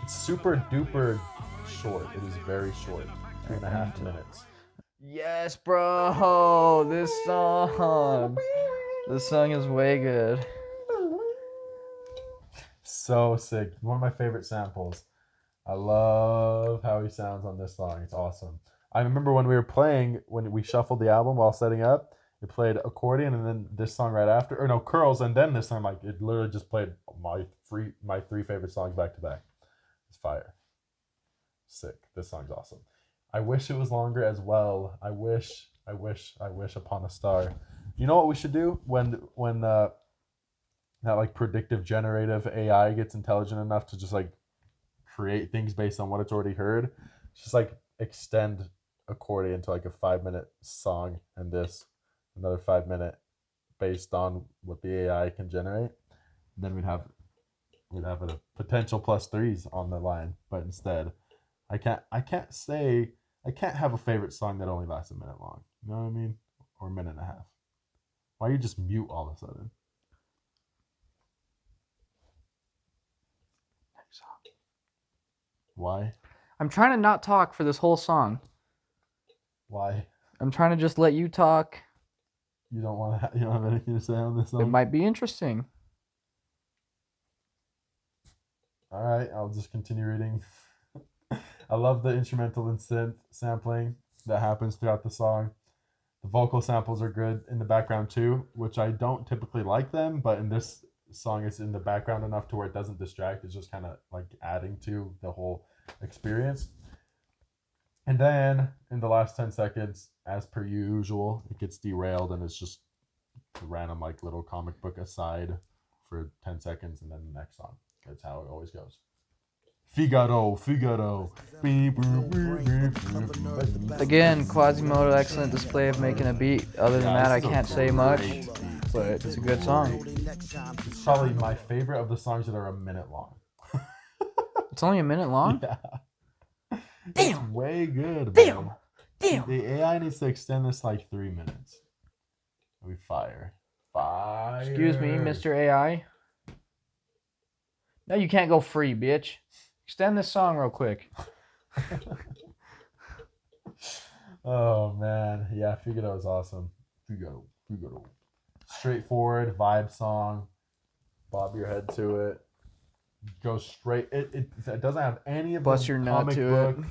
It's super duper short. It is very short. 2.5 minutes. Yes, bro. This song. This song is way good. So sick. One of my favorite samples. I love how he sounds on this song. It's awesome. I remember when we were playing, when we shuffled the album while setting up, it played Accordion and then this song right after. Or no, Curls and then this song. Like, it literally just played my three favorite songs back to back. It's fire. Sick. This song's awesome. I wish it was longer as well. I wish upon a star. You know what we should do when that like predictive generative AI gets intelligent enough to just like create things based on what it's already heard? Just like extend Accordion to like a 5-minute song and this another 5-minute based on what the AI can generate. Then we'd have a potential +3s on the line, but instead I can't have a favorite song that only lasts a minute long. You know what I mean? Or a minute and a half. Why you just mute all of a sudden? Next song. Why? I'm trying to not talk for this whole song. Why? I'm trying to just let you talk. You don't have anything to say on this song? It might be interesting. All right, I'll just continue reading. I love the instrumental and synth sampling that happens throughout the song. The vocal samples are good in the background too, which I don't typically like them, but in this song it's in the background enough to where it doesn't distract. It's just kind of like adding to the whole experience. And then in the last 10 seconds, as per usual, it gets derailed and it's just a random like little comic book aside for 10 seconds and then the next song. That's how it always goes. Figaro. Again, Quasimodo, excellent display of making a beat. Other than that, I can't say much, but it's a good song. It's probably my favorite of the songs that are a minute long. It's only a minute long? Yeah. Damn. It's way good, Damn. man. Damn. The AI needs to extend this like 3 minutes. We fire. Excuse me, Mr. AI. No, you can't go free, bitch. Extend this song real quick. Oh, man. Yeah, Figaro is awesome. Figaro. Straightforward vibe song. Bob your head to it. Go straight. It doesn't have any of Bust the your nut comic to book it.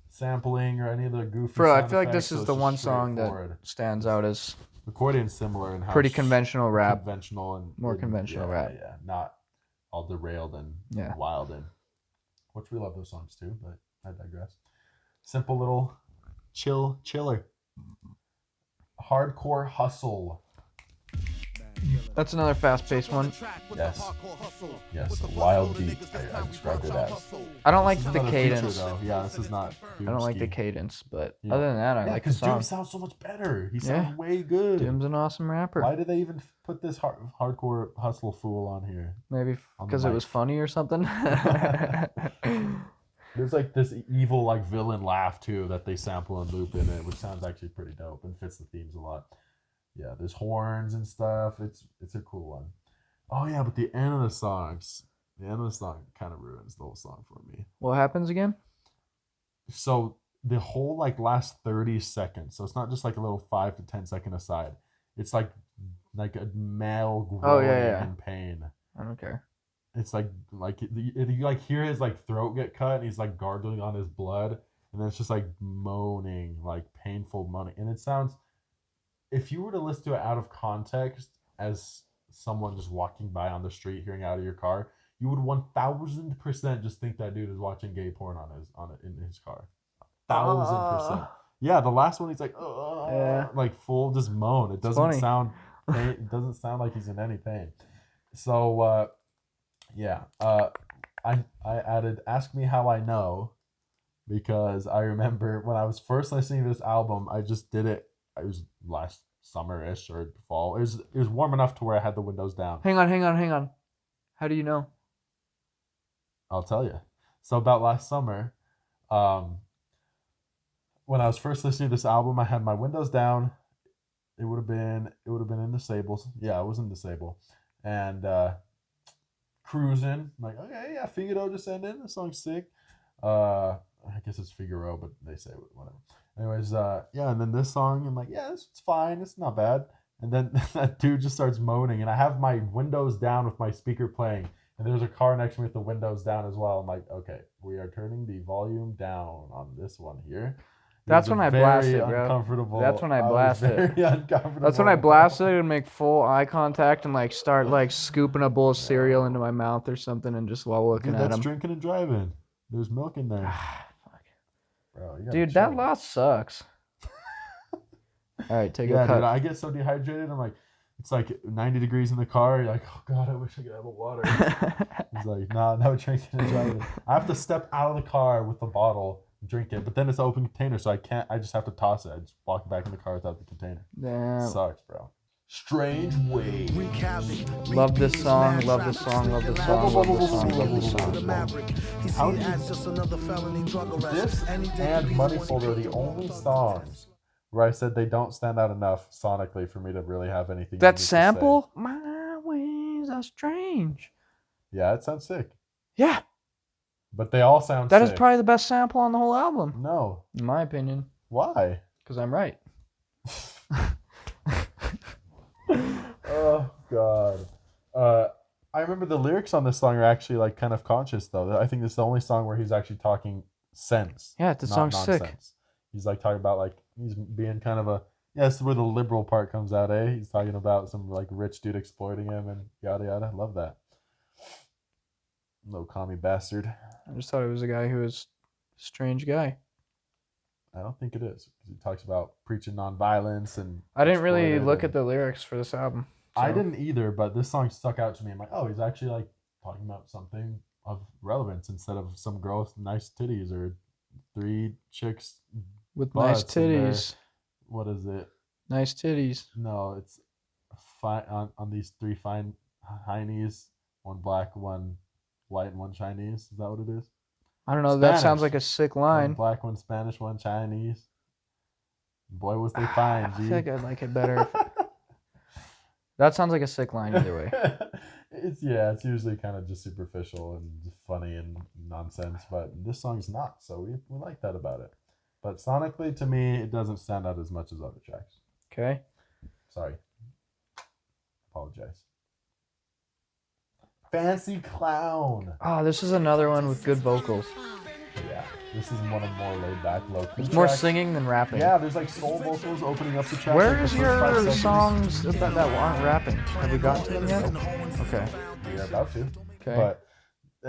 sampling or any of the goofy Bro, I sound feel like effects, this is so the it's one just song that straightforward. stands out as Accordion's similar in how pretty conventional rap. Conventional and More conventional rap. Yeah, not all derailed and Yeah. wild and which we love those songs too, but I digress. Simple little chiller. Hardcore hustle. That's another fast-paced one. Yes, a wild beat. I described it as. I don't like This is the another feature, cadence. though. Yeah, this is not. I don't like the Doomski. cadence, but Yeah. other than that, I Yeah, like the because song. Doom sounds so much better. He Yeah. sounds way good. Doom's an awesome rapper. Why did they even put this hardcore hustle fool on here? Maybe on the because it mic? was funny or something. There's like this evil like villain laugh too that they sample and loop in it, which sounds actually pretty dope and fits the themes a lot. Yeah, there's horns and stuff. It's a cool one. Oh yeah, but the end of the song kind of ruins the whole song for me. What happens again? So the whole like last 30 seconds. So it's not just like a little 5 to 10 second aside. It's like a male groaning in pain. I don't care. It's like you like hear his like throat get cut and he's like gargling on his blood and then it's just like moaning, like painful moaning. And it sounds, if you were to listen to it out of context as someone just walking by on the street hearing out of your car, you would 1000% just think that dude is watching gay porn in his car. 1000%. Yeah, the last one he's like, like full just moan. It doesn't sound like he's in any pain. So I added "Ask Me How I Know" because I remember when I was first listening to this album, I just did it. It was last summer-ish or fall. It was warm enough to where I had the windows down. Hang on. How do you know? I'll tell you. So about last summer, when I was first listening to this album, I had my windows down. It would have been in Disables. Yeah, I was in Disable. And cruising. I'm like, okay, yeah, Figaro Descendant. This song's sick. I guess it's Figaro, but they say whatever. Anyways, yeah, and then this song, I'm like, yeah, it's fine. It's not bad. And then that dude just starts moaning, and I have my windows down with my speaker playing, and there's a car next to me with the windows down as well. I'm like, okay, we are turning the volume down on this one here. That's when I blasted, bro. Uncomfortable. That's when I blasted. Very uncomfortable. That's when I blasted and make full eye contact and like start like scooping a bowl of cereal into my mouth or something, and just while looking at him. That's drinking and driving. There's milk in there. Bro, dude, that loss sucks. All right, take a cut. Dude, I get so dehydrated. I'm like, it's like 90 degrees in the car. You're like, oh God, I wish I could have a water. He's like, nah, no drinking and driving. I have to step out of the car with the bottle, drink it, but then it's an open container, so I can't. I just have to toss it. I just walk back in the car without the container. Damn. Sucks, bro. Strange Wave. Love this song, love this song, love this song, love this song, love this song. How do you... This and Money Folder are the only songs where I said they don't stand out enough sonically for me to really have anything. That sample? My ways are strange. Yeah, it sounds sick. Yeah. But they all sound sick. That is probably the best sample on the whole album. No. In my opinion. Why? Because I'm right. Oh God. I remember the lyrics on this song are actually like kind of conscious though. I think this is the only song where he's actually talking sense. Yeah, the song's sick. He's like talking about like he's being kind of a this is where the liberal part comes out, eh? He's talking about some like rich dude exploiting him and yada yada. Love that. Little commie bastard. I just thought it was a guy who was a strange guy. I don't think it is. He talks about preaching nonviolence and. I didn't really look at the lyrics for this album. So. I didn't either, but this song stuck out to me. I'm like, oh, he's actually like talking about something of relevance instead of some girl with nice titties or 3 chicks with nice titties. What is it? Nice titties. No, it's fine on these 3 fine heinies, 1 black, 1 white, and 1 Chinese. Is that what it is? I don't know. Spanish. That sounds like a sick line. 1 black, 1 Spanish, 1 Chinese. Boy, was they fine, I feel like I'd like it better. That sounds like a sick line either way. It's usually kind of just superficial and funny and nonsense, but this song's not, so we like that about it. But sonically, to me, it doesn't stand out as much as other tracks. Okay. Sorry. Apologize. Fancy Clown. Oh, this is another one with good vocals. Yeah, this is one of more laid back, low key. It's more singing than rapping. Yeah, there's like soul vocals opening up the track. Where's your songs that aren't rapping? Have we gotten to them yet? Okay. We are about to. Okay. But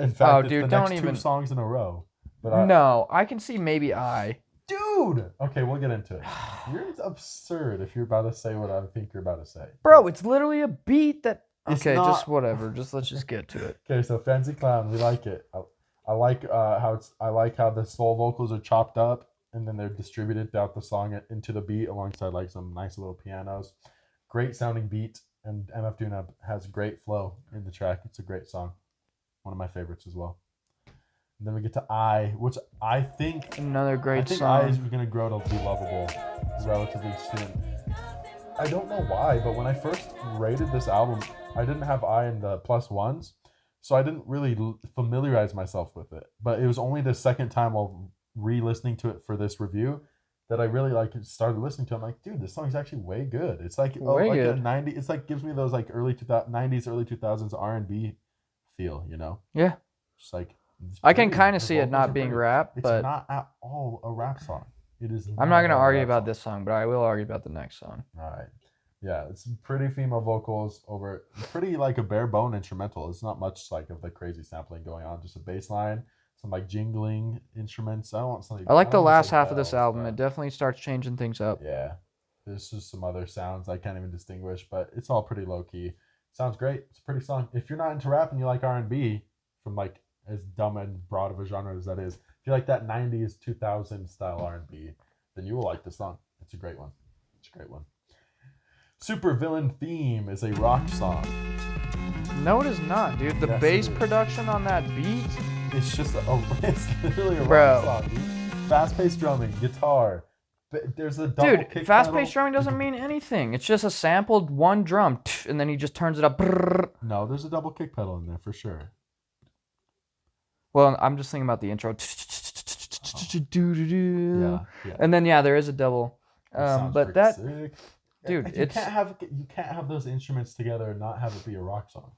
in fact, dude, it's the next 2 songs in a row. But no, I can see maybe I. Dude! Okay, we'll get into it. You're absurd if you're about to say what I think you're about to say. Bro, it's literally a beat that... Okay, not... just whatever. Let's just get to it. Okay, so Fancy Clown, we like it. I like how the soul vocals are chopped up and then they're distributed throughout the song into the beat alongside like some nice little pianos. Great sounding beat, and MF DOOM has great flow in the track. It's a great song. One of my favorites as well. And then we get to I, which I think another great song. I think I is going to grow to be lovable relatively soon. I don't know why, but when I first rated this album, I didn't have I in the +1s, so I didn't really familiarize myself with it. But it was only the second time while re-listening to it for this review that I really started listening to it. I'm like, dude, this song's actually way good. It's like a 90. It's like gives me those like early 90s, early 2000s R&B feel, you know? Yeah. Just like I can kind of see it not being rap, but it's not at all a rap song. It is. I'm not gonna argue about this song, but I will argue about the next song. All right. Yeah, it's pretty female vocals over pretty like a bare bone instrumental. It's not much like of the crazy sampling going on. Just a bass line, some like jingling instruments. I like the last half of this album. It definitely starts changing things up. Yeah, there's just some other sounds I can't even distinguish, but it's all pretty low key. Sounds great. It's a pretty song. If you're not into rap and you like R&B, from like as dumb and broad of a genre as that is, if you like that 90s 2000 style R&B, then you will like this song. It's a great one. It's a great one. Supervillain Theme is a rock song. No, it is not, dude. The bass production on that beat. It's just it's literally a rock song, dude. Fast-paced drumming, guitar, There's a double Dude, kick fast-paced pedal. drumming doesn't mean anything. It's just a sampled one drum, and then he just turns it up. No, there's a double kick pedal in there for sure. Well, I'm just thinking about the intro. Yeah. And then there is a double. But that, sick. dude, you can't have those instruments together and not have it be a rock song.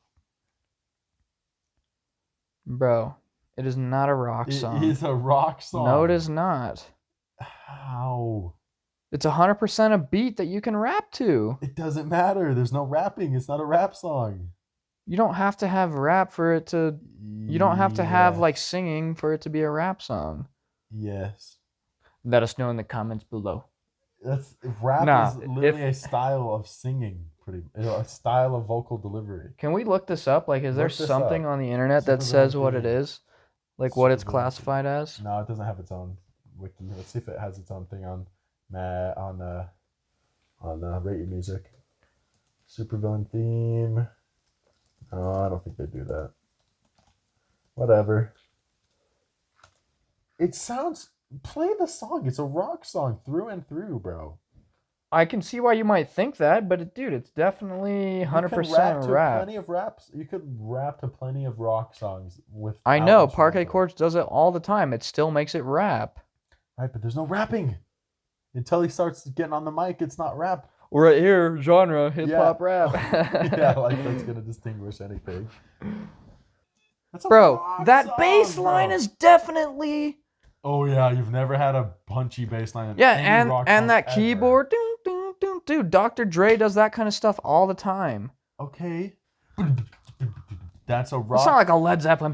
bro, it is not a rock song. It is a rock song. No, it is not. How? It's 100% a beat that you can rap to. It doesn't matter. There's no rapping. It's not a rap song. You don't have to have rap for it to. You don't have to have like singing for it to be a rap song. Yes. Let us know in the comments below. Rap is literally a style of singing, a style of vocal delivery. Can we look this up? Like, is there something on the internet that says what it is? Like what it's classified as? No, it doesn't have its own wiki. Let's see if it has its own thing on Rate Your Music. Supervillain Theme. Oh, I don't think they do that. Whatever. It sounds... Play the song. It's a rock song through and through, bro. I can see why you might think that, but dude, it's definitely 100% rap. Plenty of raps. You could rap to plenty of rock songs with. I know. Parquet Courts does it all the time. It still makes it rap. Right, but there's no rapping. Until he starts getting on the mic, it's not rap. Right here, genre, hip-hop rap. Yeah, like that's going to distinguish anything. Bro, that bass line is definitely... Oh, yeah, you've never had a punchy bass line. And that keyboard. Dude, Dr. Dre does that kind of stuff all the time. Okay. That's a rock. It's not like a Led Zeppelin.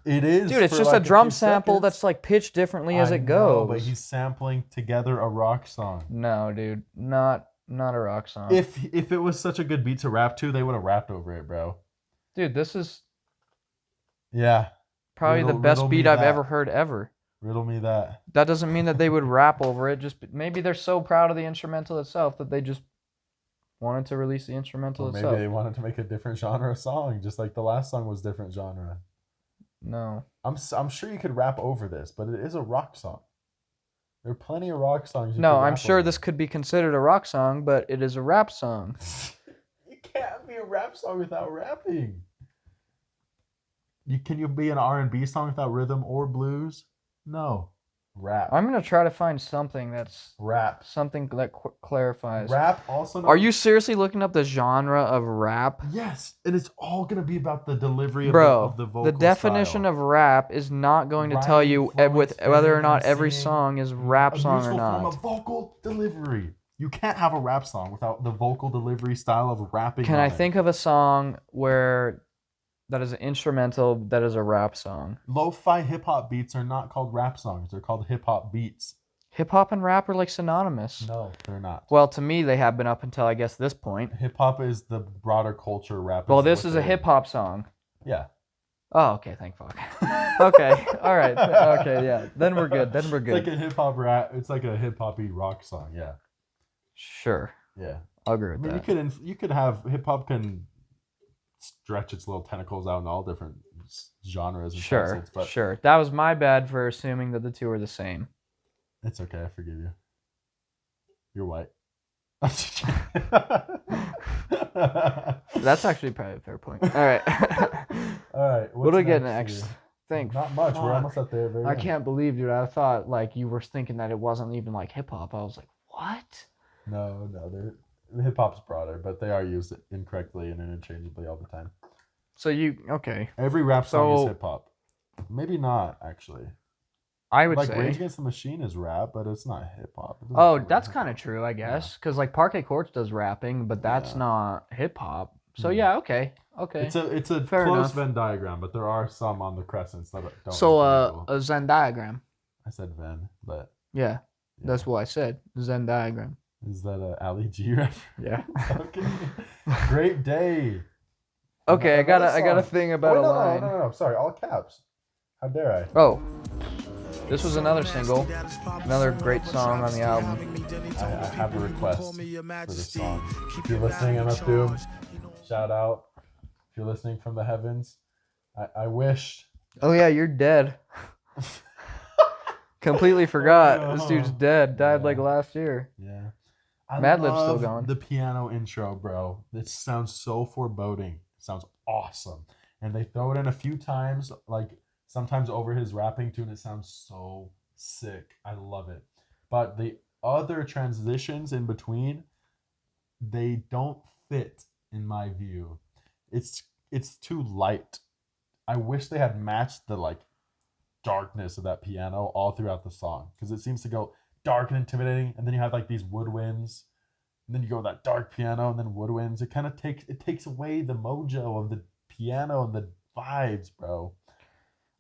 It is. Dude, it's just a drum sample that's like pitched differently as it goes. But he's sampling together a rock song. No, dude, not a rock song. If it was such a good beat to rap to, they would have rapped over it, bro. Dude, this is probably the best beat I've ever heard ever. Riddle me that. That doesn't mean that they would rap over it. Just maybe they're so proud of the instrumental itself that they just wanted to release the instrumental itself. Maybe they wanted to make a different genre of song, just like the last song was different genre. No. I'm sure you could rap over this, but it is a rock song. There are plenty of rock songs. No, I'm sure this could be considered a rock song, but it is a rap song. You can't be a rap song without rapping. Can you be an R&B song without rhythm or blues? No. Rap. I'm going to try to find something that's... Rap. Something that clarifies. Rap also... Are you seriously looking up the genre of rap? Yes. And it's all going to be about the delivery of the vocal the definition of rap is not going to tell you whether or not every song is rap song or not. Form of vocal delivery. You can't have a rap song without the vocal delivery style of rapping. Can I think of a song where... that is an instrumental, that is a rap song? Lo-fi hip-hop beats are not called rap songs. They're called hip-hop beats. Hip-hop and rap are like synonymous. No, they're not. Well, to me, they have been up until, I guess, this point. Hip-hop is the broader culture. Rap. Well, this is a hip-hop song. Yeah. Oh, okay. Thank fuck. Okay. All right. Okay, yeah. Then we're good. It's like a hip-hop rap. It's like a hip-hop-y rock song. Yeah. Sure. Yeah. I'll agree with that. You could have hip-hop can stretch its little tentacles out in all different genres and facets, but sure. That was my bad for assuming that the two are the same. It's okay, I forgive you. You're white. That's actually probably a fair point. All right. All right. What do we get next? Not much. We're almost at there. I can't believe, dude. I thought like you were thinking that it wasn't even like hip hop. I was like, what? No. Hip hop's broader, but they are used incorrectly and interchangeably all the time. So okay. Every rap song is hip hop. Maybe not actually. I would say Rage Against the Machine is rap, but it's not hip hop. Oh, that's kind of true, I guess, because like Parquet Courts does rapping, but that's not hip hop. So yeah, okay. It's a fair close enough. Venn diagram, but there are some on the crescents that don't. So a Venn diagram. I said Venn, but yeah, that's what I said. Venn diagram. Is that a Ali G reference? Yeah. Okay. Great day. Okay, I got a thing about a line. No, sorry, all caps. How dare I? Oh, this was another single, another great song on the album. I have a request for this song. If you're listening, MF Doom, shout out. If you're listening from the heavens, I wish. Oh yeah, you're dead. Completely forgot. Oh, This no. dude's dead. Died Yeah. like last year. Yeah. I Madlib's still love going. the piano intro, bro. It sounds so foreboding. It sounds awesome. And they throw it in a few times, like sometimes over his rapping tune. It sounds so sick. I love it. But the other transitions in between, they don't fit in my view. It's too light. I wish they had matched the like darkness of that piano all throughout the song, because it seems to go dark and intimidating, and then you have like these woodwinds, and then you go with that dark piano and then woodwinds. It kind of takes away the mojo of the piano and the vibes, bro.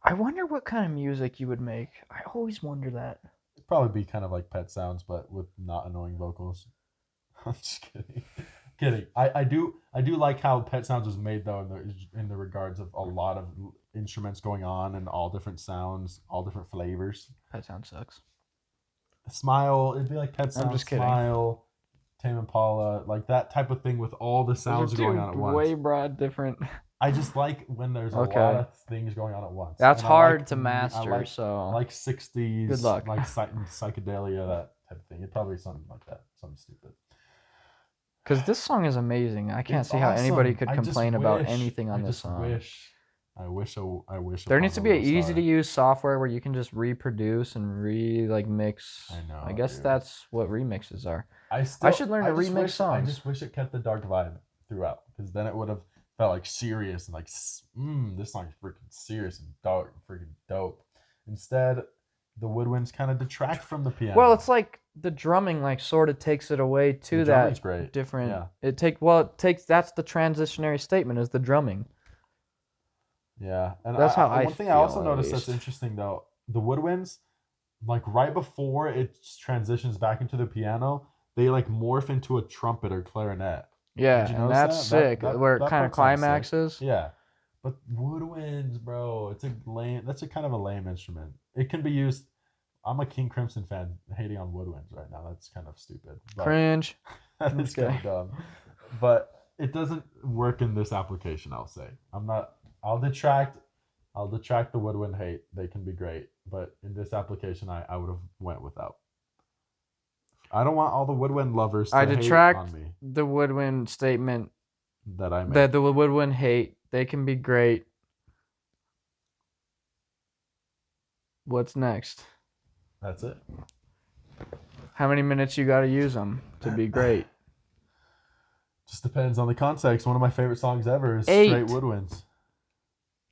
I wonder what kind of music you would make. I always wonder that. It'd probably be kind of like Pet Sounds, but with not annoying vocals. I'm just kidding. I do like how Pet Sounds was made though, in the regards of a lot of instruments going on and all different sounds, all different flavors. Pet Sound sucks. Smile, it'd be like Pet Sounds, I'm just kidding. Smile, Tame Impala, like that type of thing with all the sounds going on at once. Way broad different. I just like when there's a Okay. lot of things going on at once. That's And hard to master. I So like 60s, Good luck. like psychedelia, that type of thing. It'd probably be something like that, something stupid. because this song is amazing. I can't It's see how anybody awesome. could I just complain about wish- anything on I this just song. I wish. There needs to be an upon a little easy to star. use software where you can just reproduce and mix. I know, I guess dude. that's what remixes are. I should learn to just remix wish- I songs. just wish it kept the dark vibe throughout, because then it would have felt like serious and like, this song's freaking serious and dark, and freaking dope. Instead, the woodwinds kind of detract from the piano. Well, it's like the drumming like sort of takes it away to The that drumming's great. different. Yeah. It takes that's the transitionary statement is the drumming. Yeah, and That's how I one thing I feel, also at noticed that's least. interesting though, the woodwinds, like right before it transitions back into the piano, they like morph into a trumpet or clarinet. Yeah, Did you and notice that's that? sick. That where it kind of part sounds sick. climaxes. Yeah, but woodwinds, bro, it's a lame. That's a kind of a lame instrument. It can be used. I'm a King Crimson fan, hating on woodwinds right now. That's kind of stupid. But Cringe. that is kind of dumb. But it doesn't work in this application. I'll say. I'll detract the woodwind hate. They can be great, but in this application, I would have went without. I don't want all the woodwind lovers to I hate detract on me the woodwind statement that I made. that the woodwind hate. They can be great. What's next? That's it. How many minutes you got to use them to be great? Just depends on the context. One of my favorite songs ever is 8. Straight Woodwinds.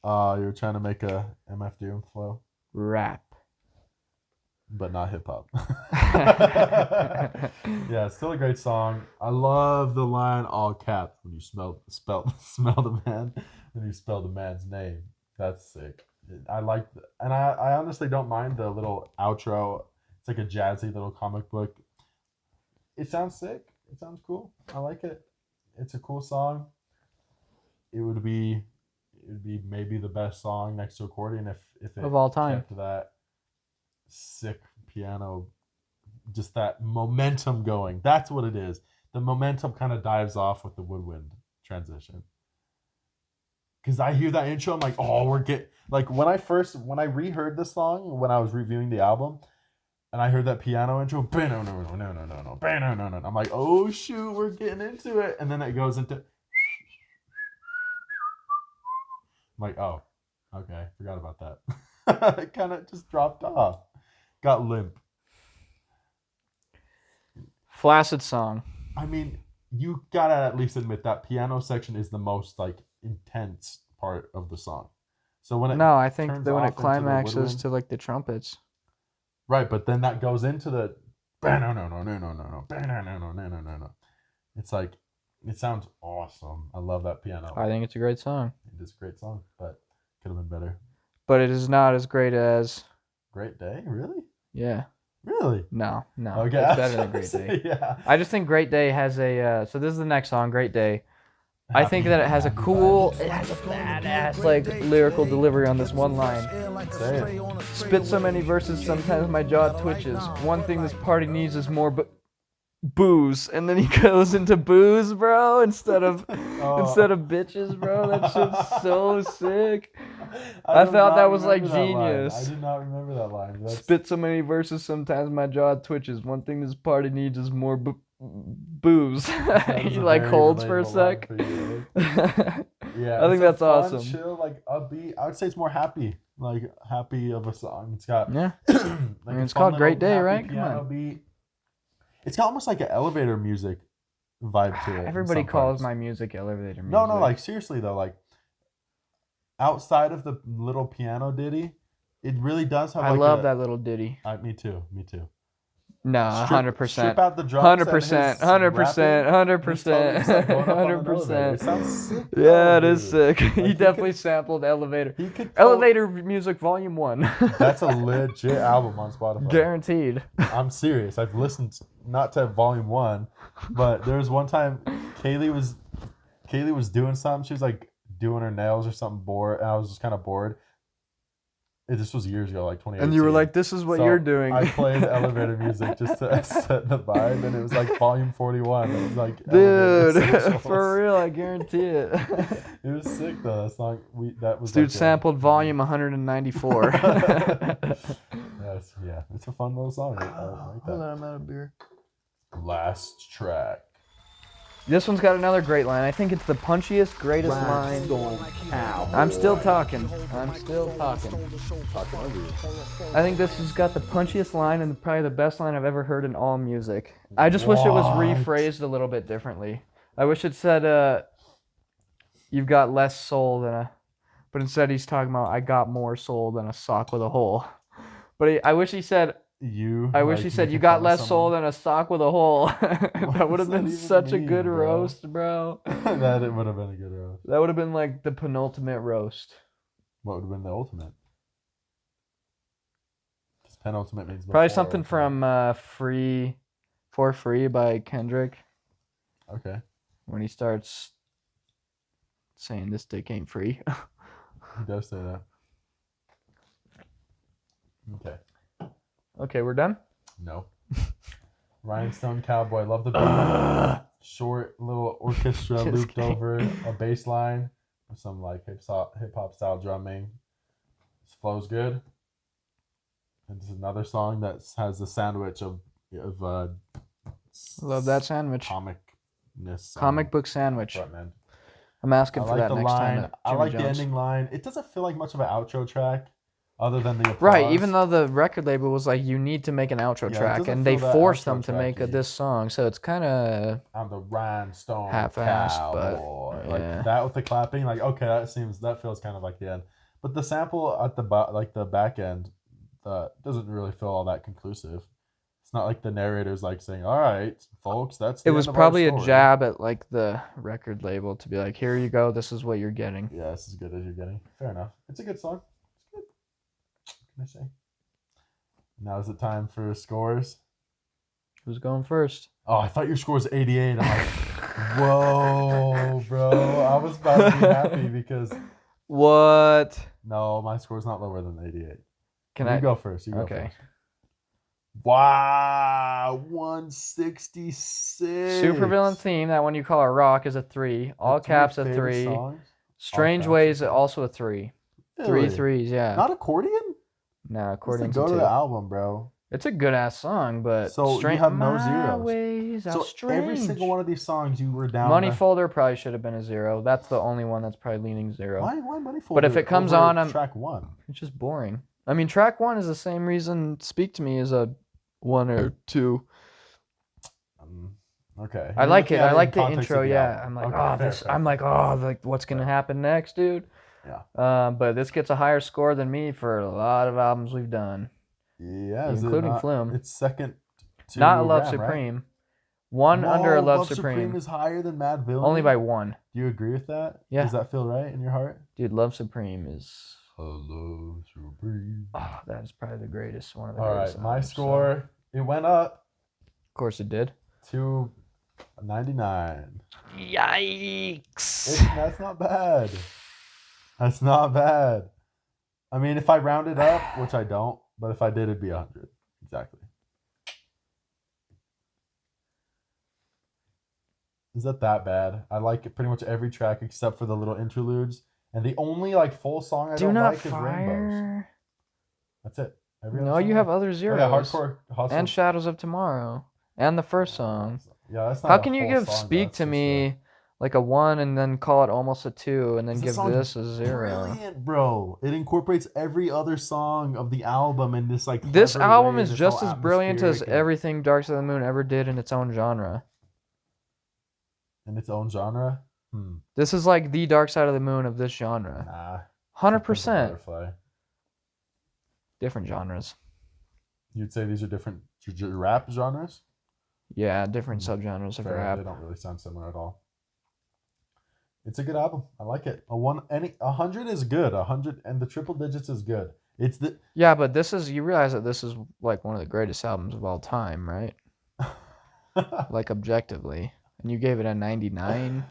You're trying to make a MF Doom flow, Rap. but not hip hop. Yeah, it's still a great song. I love the line all caps when you smell the man when you spell the man's name. That's sick. I like, and I honestly don't mind the little outro. It's like a jazzy little comic book. It sounds sick. It sounds cool. I like it. It's a cool song. It would be maybe the best song next to Accordion if it Of all time. kept that sick piano, just that momentum going. That's what it is. The momentum kind of dives off with the woodwind transition. Because I hear that intro, I'm like, oh, when I reheard the song when I was reviewing the album, and I heard that piano intro, I'm like, oh shoot, we're getting into it, and then it goes into, I'm like, oh, okay, forgot about that. It kind of just dropped off, got limp. Flaccid song. I mean, you gotta at least admit that piano section is the most like intense part of the song. So when it No, I think turns that when off it into the climaxes woodwind- to like the trumpets. right, but then that goes into the it's like, it sounds awesome. I love that piano. I think it's a great song. It is a great song, but could have been better. But it is not as great as Great Day, really? yeah. Really? No. Okay, It's better than Great Day. Yeah. I just think Great Day has a so this is the next song, Great Day. I think that it has a badass like lyrical delivery on this one line. Say it. Spit so many verses, sometimes my jaw twitches. One thing this party needs is more, but booze, and then he goes into booze, bro, instead of Oh. bitches, bro. That shit's so sick. I I do thought not that was like remember that line. genius. I did not remember that line. That's... Spit so many verses, sometimes my jaw twitches. One thing this party needs is more booze. He like holds for a sec. Yeah, I think that's fun, awesome. Chill, like upbeat. I would say it's more happy, like happy of a song. It's got Yeah. like I mean, it's called Great Day, right? Come Piano on. beat. It's got almost like an elevator music vibe to it. Everybody calls my music elevator music. No, like seriously though, like outside of the little piano ditty, it really does have. I love that little ditty. Me too. No, 100%. Strip out the drums. 100%. 100%. 100%. It sounds sick. Yeah, it is sick. He definitely sampled Elevator. Elevator Music Volume 1. That's a legit album on Spotify. Guaranteed. I'm serious. I've listened not to Volume 1, but there was one time Kaylee was doing something. She was like doing her nails or something bored, and I was just kind of bored. This was years ago, like 2018. And you were like, this is what you're doing. I played elevator music just to set the vibe, and it was like volume 41. It was like, dude, for real, I guarantee it. It was sick though. That song, that was. Dude like sampled volume 194. Yes, yeah, it's a fun little song. Hold on, I'm out of beer. Last track. This one's got another great line. I think it's the punchiest, greatest line. I'm still talking. I think this has got the punchiest line and probably the best line I've ever heard in all music. I just wish it was rephrased a little bit differently. I wish it said, you've got less soul than a... But instead he's talking about, I got more soul than a sock with a hole. But I wish he said... you got less soul than a sock with a hole. That would have been such a good roast, bro. That it would have been a good roast. That would have been like the penultimate roast. What would have been the ultimate? Because penultimate means probably something from "Free for Free" by Kendrick. Okay. When he starts saying this dick ain't free. He does say that. Okay. Okay, we're done? No. Rhinestone Cowboy. Love the beat. Short little orchestra looped over a bass line with some like hip hop style drumming. This flow's good. And this is another song that has a sandwich of love that sandwich. Comic book sandwich. I'm asking for that next time. I like the ending line. It doesn't feel like much of an outro track. Other than the applause. Right, even though the record label was like, you need to make an outro track, and they forced them to make this song, so it's kind of on the Rhinestone half-assed, Cowboy. but like that with the clapping, like okay, that feels kind of like the end. But the sample at the the back end, doesn't really feel all that conclusive. It's not like the narrator's like saying, "All right, folks, that's." It was probably a jab at like the record label to be like, "Here you go, this is what you're getting." Yeah, it's as good as you're getting. Fair enough. It's a good song. I say. Now is it time for scores? Who's going first? Oh, I thought your score was 88. I'm like, whoa, bro. I was about to be happy because... What? No, my score's not lower than 88. You go first. You go first. Wow, 166. Supervillain Theme, that one you call a rock, is a 3. All caps a 3. Strange Ways, also a 3. Really? 3 3s, yeah. Not Accordion? No, Accordion's go to the album, bro. It's a good ass song, but so you have no zeros. Ways so strange. Every single one of these songs you were down. Money Folder probably should have been a 0. That's the only one that's probably leaning 0. Why Money Folder? But if it comes on, track 1. It's just boring. I mean, track 1 is the same reason Speak to Me is a 1 or 2. Okay. I like it. I like the intro. Yeah. I'm like, I'm like, like, what's gonna happen next, dude? Yeah. But this gets a higher score than me for a lot of albums we've done. Yeah, including Flume. It's second to not Love Supreme. Right? One under a Love Supreme is higher than Madvillian. Only by 1. Do you agree with that? Yeah. Does that feel right in your heart? Dude, Love Supreme is... Love Supreme. Oh, that is probably the greatest. One of the greatest. All right, my score, it went up. Of course it did. To 99. Yikes. That's not bad. That's not bad. I mean, if I rounded up, which I don't, but if I did, it'd be 100. Exactly. Is that bad? I like it pretty much every track except for the little interludes. And the only like full song I don't like is Rainbows. That's it. No, you have Other Zeros. Oh, yeah, Hardcore Hustle. And Shadows of Tomorrow. And the first song. Yeah, that's not How can you give Speak to Me like a 1 and then call it almost a 2 and then give this a 0? Brilliant, bro. It incorporates every other song of the album in this like. This album is just as brilliant as everything Dark Side of the Moon ever did in its own genre. In its own genre? This is like the Dark Side of the Moon of this genre. Nah. 100%. Different genres. You'd say these are different rap genres? Yeah, different subgenres of rap. They don't really sound similar at all. It's a good album. I like it. 100 is good. 100 and the triple digits is good. Yeah, but you realize that this is like one of the greatest albums of all time, right? Like objectively. And you gave it a 99.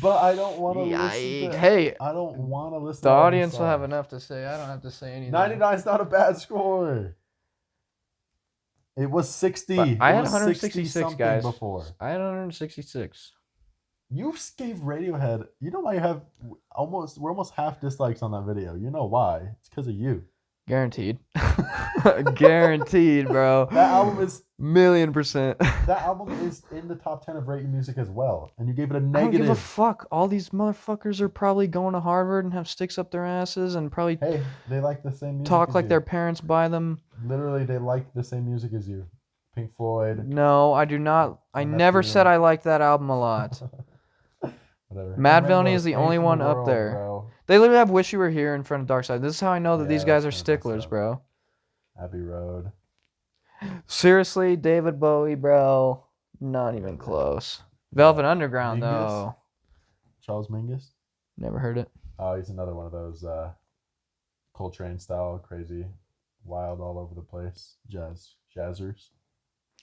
But I don't want to listen to... Hey, I don't want to listen the to audience will have enough to say. I don't have to say anything. 99 is not a bad score. It was 60. But I had 166, guys. Before. I had 166. You gave Radiohead... You know why you have... We're almost half dislikes on that video. You know why. It's because of you. Guaranteed. Guaranteed, bro. That album is... 1,000,000%. That album is in the top 10 of Rate Your Music as well. And you gave it a negative. I don't give a fuck. All these motherfuckers are probably going to Harvard and have sticks up their asses and probably... Hey, they like the same music talk as like you. Their parents buy them. Literally, they like the same music as you. Pink Floyd. No, I do not. I never said I liked that album a lot. Whatever. Madvillainy is the only one up there. Bro. They literally have Wish You Were Here in front of Dark Side. This is how I know that these guys are sticklers, bro. Abbey Road. Seriously, David Bowie, bro. Not even close. Velvet Underground, though. Charles Mingus? Never heard it. Oh, he's another one of those Coltrane style, crazy, wild, all over the place jazzers.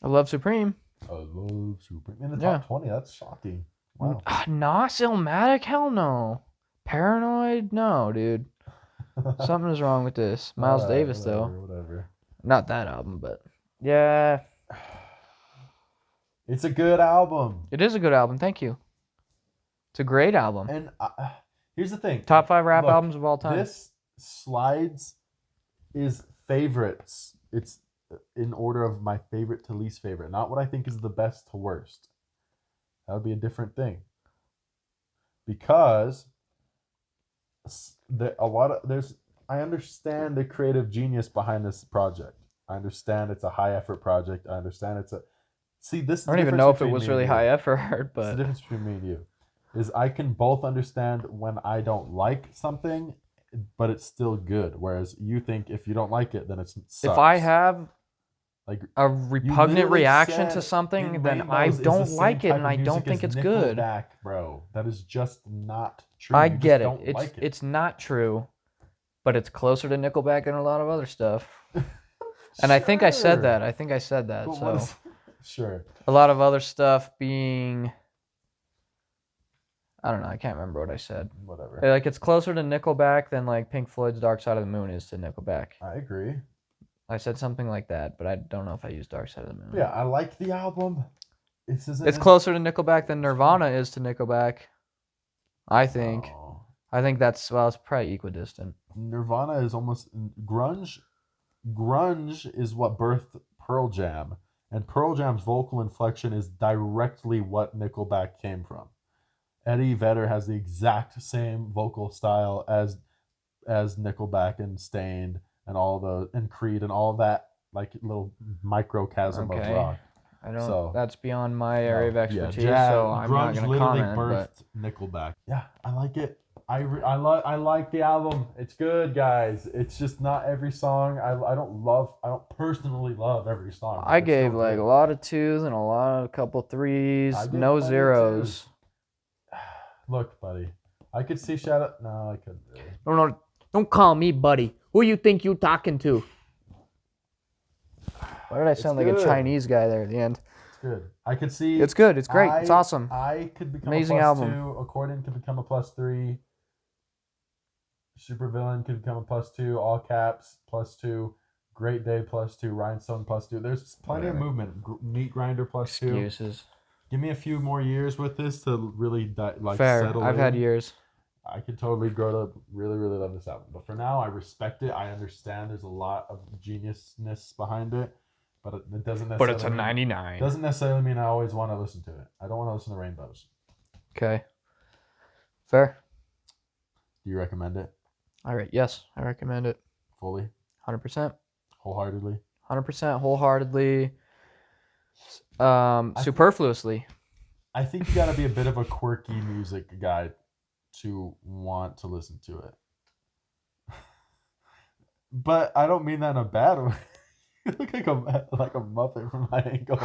I Love Supreme. I Love Supreme. In the top 20, that's shocking. Wow. Nos Illmatic? Hell no. Paranoid? No, dude. Something is wrong with this. Miles Davis, though. Whatever. Not that album, but... Yeah. It's a good album. It is a good album. Thank you. It's a great album. And here's the thing. Top 5 rap albums of all time. This slides is favorites. It's in order of my favorite to least favorite. Not what I think is the best to worst. That would be a different thing. Because I understand the creative genius behind this project. I understand it's a high effort project. I understand it's a... See, this... I don't even know if it was really high effort, but... The difference between me and you is I can both understand when I don't like something, but it's still good. Whereas you think if you don't like it, then it sucks. If I have like a repugnant reaction to something, then I don't like it and I don't think it's good. Nickelback, bro. That is just not true. I get it. It's not true, but it's closer to Nickelback than a lot of other stuff. And I think I said that. So sure. A lot of other stuff being, I don't know. I can't remember what I said. Whatever. Like it's closer to Nickelback than like Pink Floyd's Dark Side of the Moon is to Nickelback. I agree. I said something like that, but I don't know if I used Dark Side of the Moon. Yeah, I like the album. It's closer to Nickelback than Nirvana is to Nickelback. I think. Oh. I think it's probably equidistant. Nirvana is almost grunge. Grunge is what birthed Pearl Jam, and Pearl Jam's vocal inflection is directly what Nickelback came from. Eddie Vedder has the exact same vocal style as Nickelback and Stained and Creed and all that, like little microcosm of rock. I don't. So, that's beyond my area of expertise, so I'm not going to comment. Birthed Nickelback. Yeah, I like it. I like the album. It's good, guys. It's just not every song. I don't personally love every song. I gave like a lot of 2s and a couple 3s, no 0s. Look, buddy, I could see Shadow. No, I couldn't really. No, don't call me buddy. Who you think you talking to? Why did I sound like a Chinese guy there at the end? It's good. I could see. It's good. It's great. It's awesome. I could become amazing a +2. album. Accordion could become a +3. Supervillain could become a +2. All caps +2. Great Day +2. Rhinestone +2. There's plenty of movement. Meat Grinder +2. Excuses. Give me a few more years with this to really Fair. settle I've in. had years. I could totally grow to really, really love this album. But for now, I respect it. I understand there's a lot of geniusness behind it, but it doesn't necessarily. But it's a 99. Doesn't necessarily mean I always want to listen to it. I don't want to listen to Rainbows. Okay. Fair. Do you recommend it? All right. Yes, I recommend it. Fully? 100%. Wholeheartedly? 100% wholeheartedly. Superfluously. I think you got to be a bit of a quirky music guy to want to listen to it. But I don't mean that in a bad way. You look like a Muppet from my angle.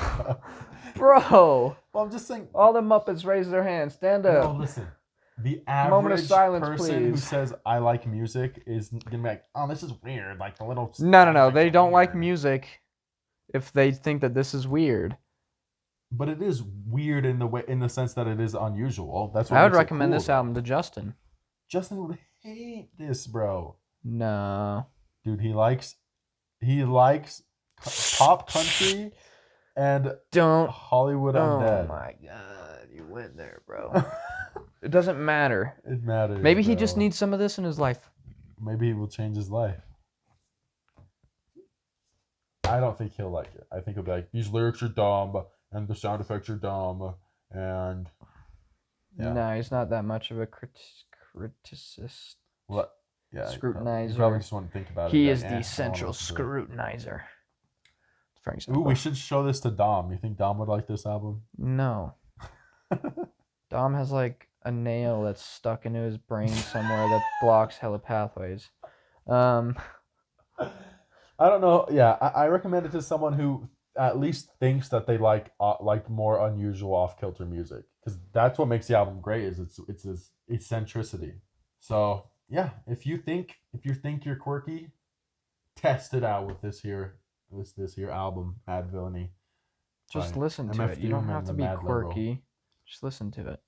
Bro. Well, I'm just saying. All the Muppets raise their hands. Stand up. No, listen. The average Moment of silence, person please. who says I like music is gonna be like, oh, this is weird. Like the little. No. They don't like music if they think that this is weird. But it is weird in the sense that it is unusual. That's what I would makes it recommend cool, this though. album to Justin. Justin would hate this, bro. No. Dude, he likes pop country and Hollywood Undead. Oh my god, you went there, bro. It doesn't matter. It matters. Maybe he bro. just needs some of this in his life. Maybe he will change his life. I don't think he'll like it. I think he'll be like, these lyrics are dumb and the sound effects are dumb and yeah. No, he's not that much of a criticist. What? Yeah, Scrutinizer. You probably just want to think about it. He is the central scrutinizer. Ooh, we should show this to Dom. You think Dom would like this album? No. Dom has like a nail that's stuck into his brain somewhere that blocks hella pathways. I don't know. Yeah, I recommend it to someone who at least thinks that they like more unusual off-kilter music, because that's what makes the album great. Is it's its eccentricity. So yeah, if you think you're quirky, test it out with this here album, Madvillainy. Just listen to MF it. You don't DOOM have to and be the Mad quirky. Liberal. Just listen to it.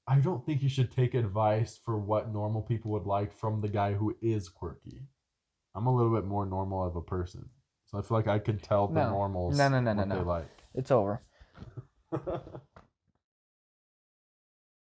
I don't think you should take advice for what normal people would like from the guy who is quirky. I'm a little bit more normal of a person, so I feel like I could tell the normals what they like. It's over.